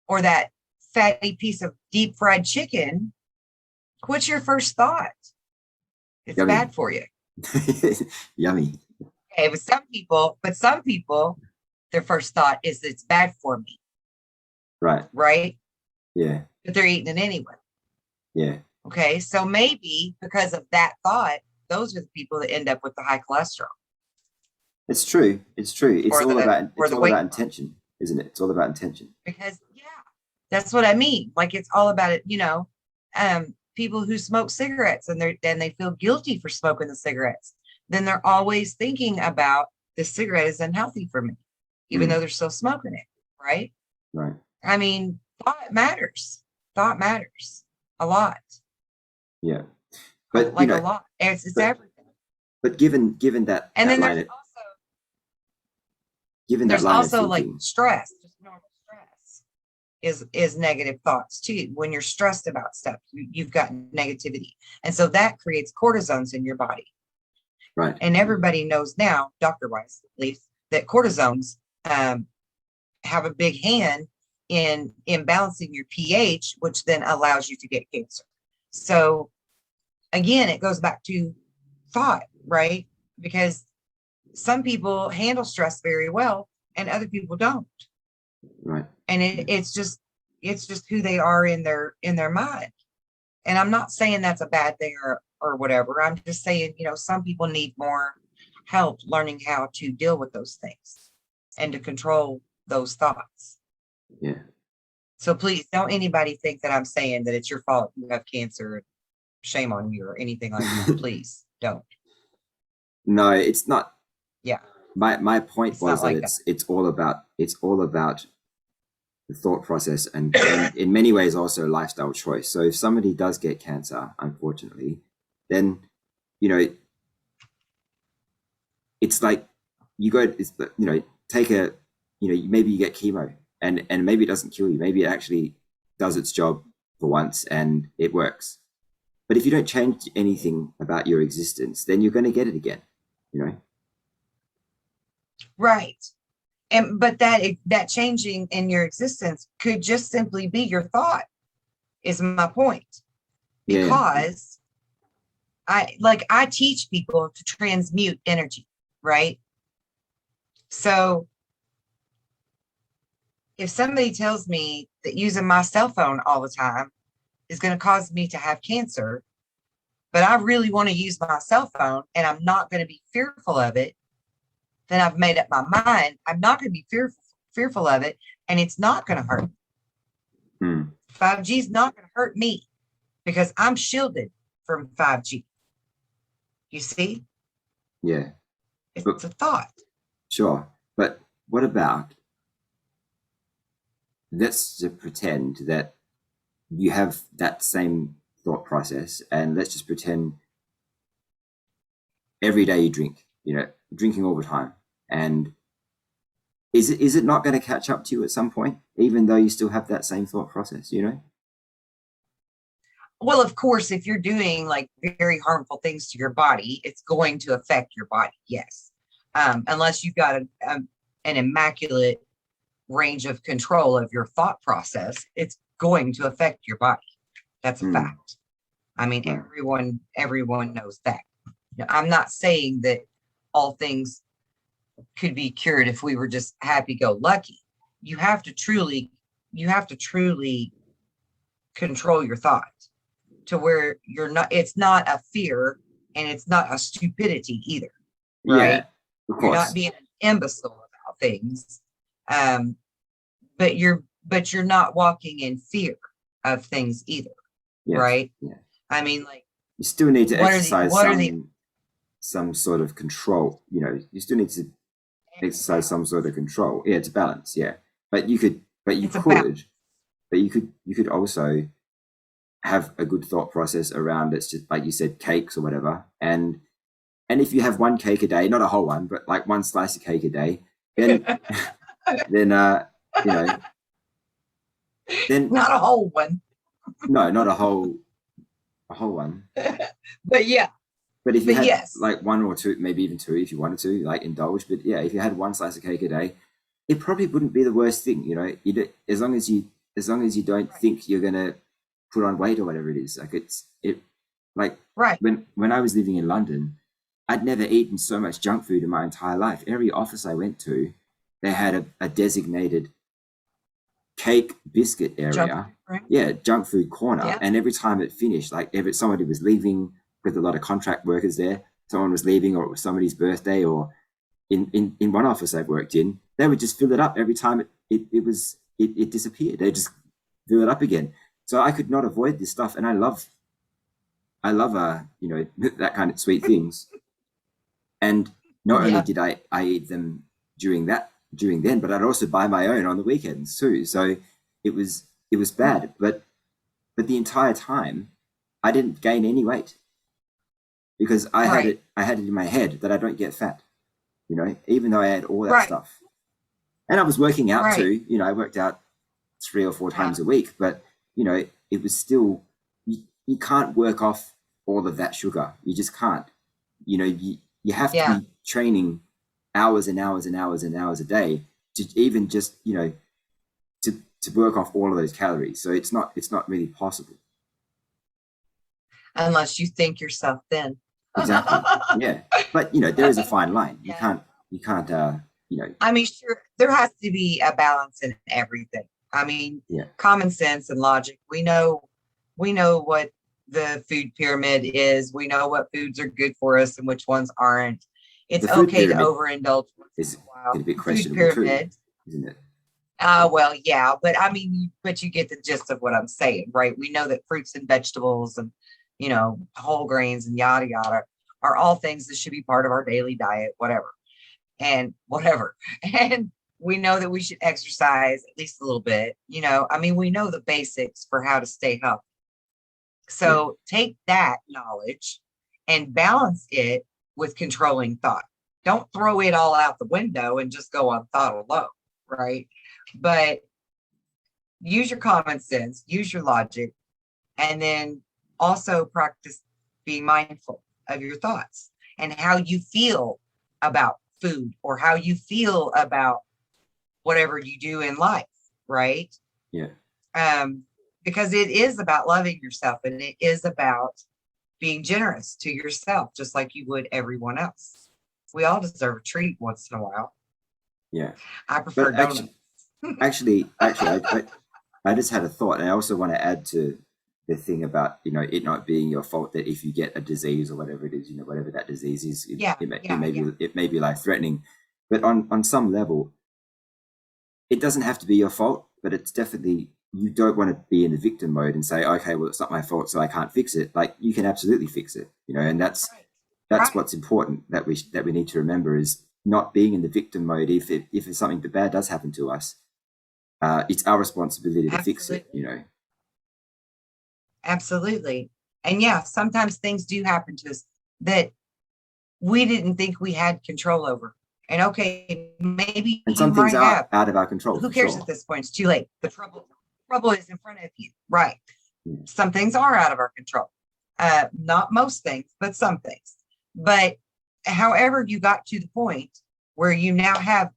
or that fatty piece of deep fried chicken, what's your first thought? It's Yummy. Bad for you. Yummy. Okay, but some people, their first thought is it's bad for me. Right. Right? Yeah. But they're eating it anyway. Yeah. Okay, so maybe because of that thought, those are the people that end up with the high cholesterol. It's true. It's true. or It's the all about weight loss. intention, isn't it? It's all about intention. Because yeah, that's what I mean. Like it's all about it, people who smoke cigarettes and they feel guilty for smoking the cigarettes. Then they're always thinking about the cigarette is unhealthy for me, even Mm, though they're still smoking it, right? right. I mean, thought matters. Thought matters a lot. Yeah. A- But you like a know, lot. It's but everything. but given And that then line of given that there's line of also like thinking, stress, just normal stress is negative thoughts too. When you're stressed about stuff, you've got negativity. And so that creates cortisones in your body. right? And everybody knows now, doctor wise at least, that cortisones have a big hand in balancing your pH, which then allows you to get cancer. So again, it goes back to thought, right? Because some people handle stress very well and other people don't. Right. And it's just who they are in their mind. And I'm not saying that's a bad thing or whatever. I'm just saying, some people need more help learning how to deal with those things and to control those thoughts. Yeah. So please don't anybody think that I'm saying that it's your fault you have cancer, shame on you or anything like that. Please don't. No, it's not. Yeah, My point it's not was that like that. it's all about the thought process and in many ways also lifestyle choice. So if somebody does get cancer, unfortunately, then you know it's like take a maybe you get chemo and maybe it doesn't kill you, maybe it actually does its job for once and it works. But if you don't change anything about your existence, then you're going to get it again, you know. Right. But that changing in your existence could just simply be your thought, is my point. Yeah. Because I teach people to transmute energy, right? So if somebody tells me that using my cell phone all the time is going to cause me to have cancer, but I really want to use my cell phone and I'm not going to be fearful of it, then I've made up my mind. I'm not going to be fearful of it, and it's not going to hurt. Hmm. 5G is not going to hurt me because I'm shielded from 5G. You see? Yeah. It's But a thought. sure. But what about let's just pretend that you have that same thought process and let's just pretend every day you drink, drinking all the time. And is it not going to catch up to you at some point, even though you still have that same thought process, Well, of course, if you're doing like very harmful things to your body, it's going to affect your body. Yes. Unless you've got an immaculate range of control of your thought process, it's going to affect your body. That's a Hmm. fact. I mean, Right. everyone knows that. I'm not saying that all things could be cured if we were just happy go lucky. You have to truly control your thought to where it's not a fear and it's not a stupidity either, Yeah, right? of You're not course. being an imbecile about things. But you're not walking in fear of things either, Yes. right? Yeah. I mean, like, You still need to exercise what are the some sort of control. You still need to exercise some sort of control. Yeah, it's a balance. Yeah, but it's about you could also have a good thought process around it's just like you said, cakes or whatever. And if you have one cake a day, not a whole one, but like one slice of cake a day, then then you know then not a whole one, no, not a whole one. but yeah, But if you but had yes, like one or two, maybe even two, if you wanted to, like indulge. But yeah, if you had one slice of cake a day, it probably wouldn't be the worst thing. As long as you don't right, think you're gonna put on weight or whatever it is. Like like right, when I was living in London, I'd never eaten so much junk food in my entire life. Every office I went to, they had a designated cake biscuit junk area. food, right? Yeah, junk food corner. Yeah, And every time it finished, like every somebody was leaving with a lot of contract workers there, someone was leaving or it was somebody's birthday or in one office I've worked in, they would just fill it up every time it disappeared. They just fill it up again. So I could not avoid this stuff, and I love that kind of sweet things. And not only Yeah. did I eat them during then, but I'd also buy my own on the weekends too. So it was bad, but the entire time I didn't gain any weight because Right. I had it in my head that I don't get fat, even though I had all that Right. stuff. And I was working out Right. too. I worked out 3 or 4 times Yeah. a week, but it was still you can't work off all of that sugar. You just can't. You have to Yeah. be training hours and hours and hours and hours a day to even just to work off all of those calories. So it's not really possible. Unless you think yourself thin. Exactly. Yeah. But there is a fine line. You Yeah. can't I mean, sure, there has to be a balance in everything. I mean, yeah. common sense and logic. We know what the food pyramid is. We know what foods are good for us and which ones aren't. It's The food okay to pyramid overindulge once in is a while. a bit The food questionable too, pyramid. isn't it? Well, yeah, but I mean, but you get the gist of what I'm saying, right? We know that fruits and vegetables and, whole grains and yada yada are all things that should be part of our daily diet, whatever, and whatever. And we know that we should exercise at least a little bit, I mean, we know the basics for how to stay healthy. Yeah. So take that knowledge and balance it with controlling thought. Don't throw it all out the window and just go on thought alone, right? But use your common sense, use your logic, and then also practice being mindful of your thoughts and how you feel about food or how you feel about whatever you do in life, right? Yeah. Because it is about loving yourself and it is about being generous to yourself, just like you would everyone else. We all deserve a treat once in a while. Yeah. I prefer But donuts. actually, I just had a thought, and I also want to add to the thing about it not being your fault that if you get a disease or whatever it is, whatever that disease is, Yeah, yeah, yeah. it may be life threatening, but on some level, it doesn't have to be your fault, but it's definitely you don't want to be in the victim mode and say, okay, well, it's not my fault, so I can't fix it. Like you can absolutely fix it, and that's Right, that's right. what's important that we need to remember is not being in the victim mode. If something bad does happen to us, it's our responsibility to fix it. Absolutely. Absolutely. And yeah, sometimes things do happen to us that we didn't think we had control over. And okay, maybe And you some things might are have. out of our control Who for cares at sure. this point? It's too late. The trouble is in front of you. Right. Yeah. Some things are out of our control. Not most things, but some things. But however you got to the point where you now have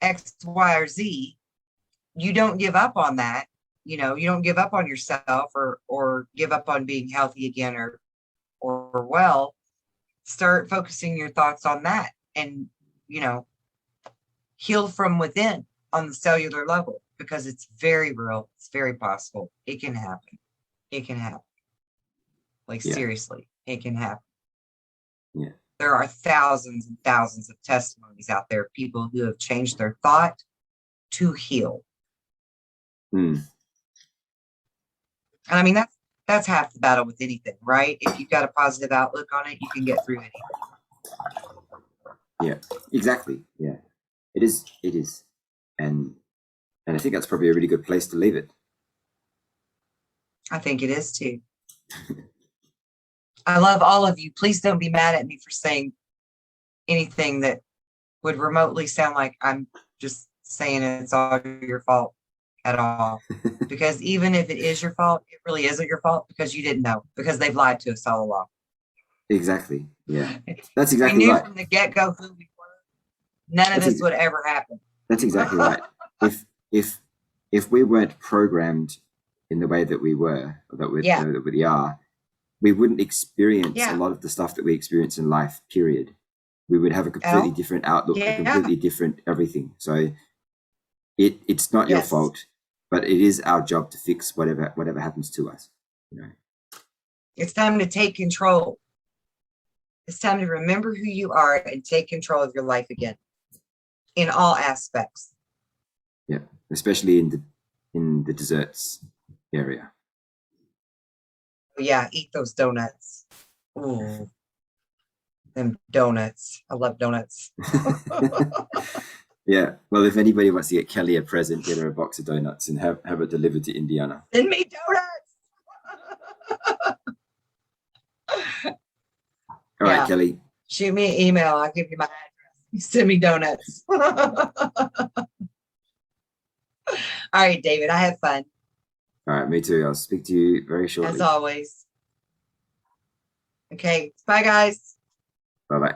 X, Y, or Z, you don't give up on that. You don't give up on yourself or give up on being healthy again or well. Start focusing your thoughts on that and you know heal from within on the cellular level because it's very real. It's very possible. It can happen. It can happen. Like Yeah. seriously, it can happen. Yeah. There are thousands and thousands of testimonies out there of people who have changed their thought to heal. Mm. And I mean, that's half the battle with anything, right? If you've got a positive outlook on it, you can get through anything. Yeah. Exactly. Yeah. It is. It is. And I think that's probably a really good place to leave it. I think it is too. I love all of you. Please don't be mad at me for saying anything that would remotely sound like I'm just saying it's all your fault at all. Because even if it is your fault, it really isn't your fault because you didn't know, because they've lied to us all along. Exactly. Yeah. That's If we exactly knew right. from the get-go who we were, none of this would ever happen. That's exactly right. If we weren't programmed in the way that we were, or that we are, we wouldn't experience a lot of the stuff that we experience in life. Period. We would have a completely different outlook, a completely different everything. So it's not your fault, but it is our job to fix whatever happens to us. It's time to take control. It's time to remember who you are and take control of your life again in all aspects. Yeah, especially in the desserts area. Yeah, eat those donuts. Ooh, them donuts. I love donuts. Yeah. Well, if anybody wants to get Kelly a present, get her a box of donuts and have it delivered to Indiana. Send me donuts. All right, Yeah. Kelly. Shoot me an email. I'll give you my address. You send me donuts. All right, David. I had fun All right, me too. I'll speak to you very as shortly. always. Okay. Bye, guys. Bye bye.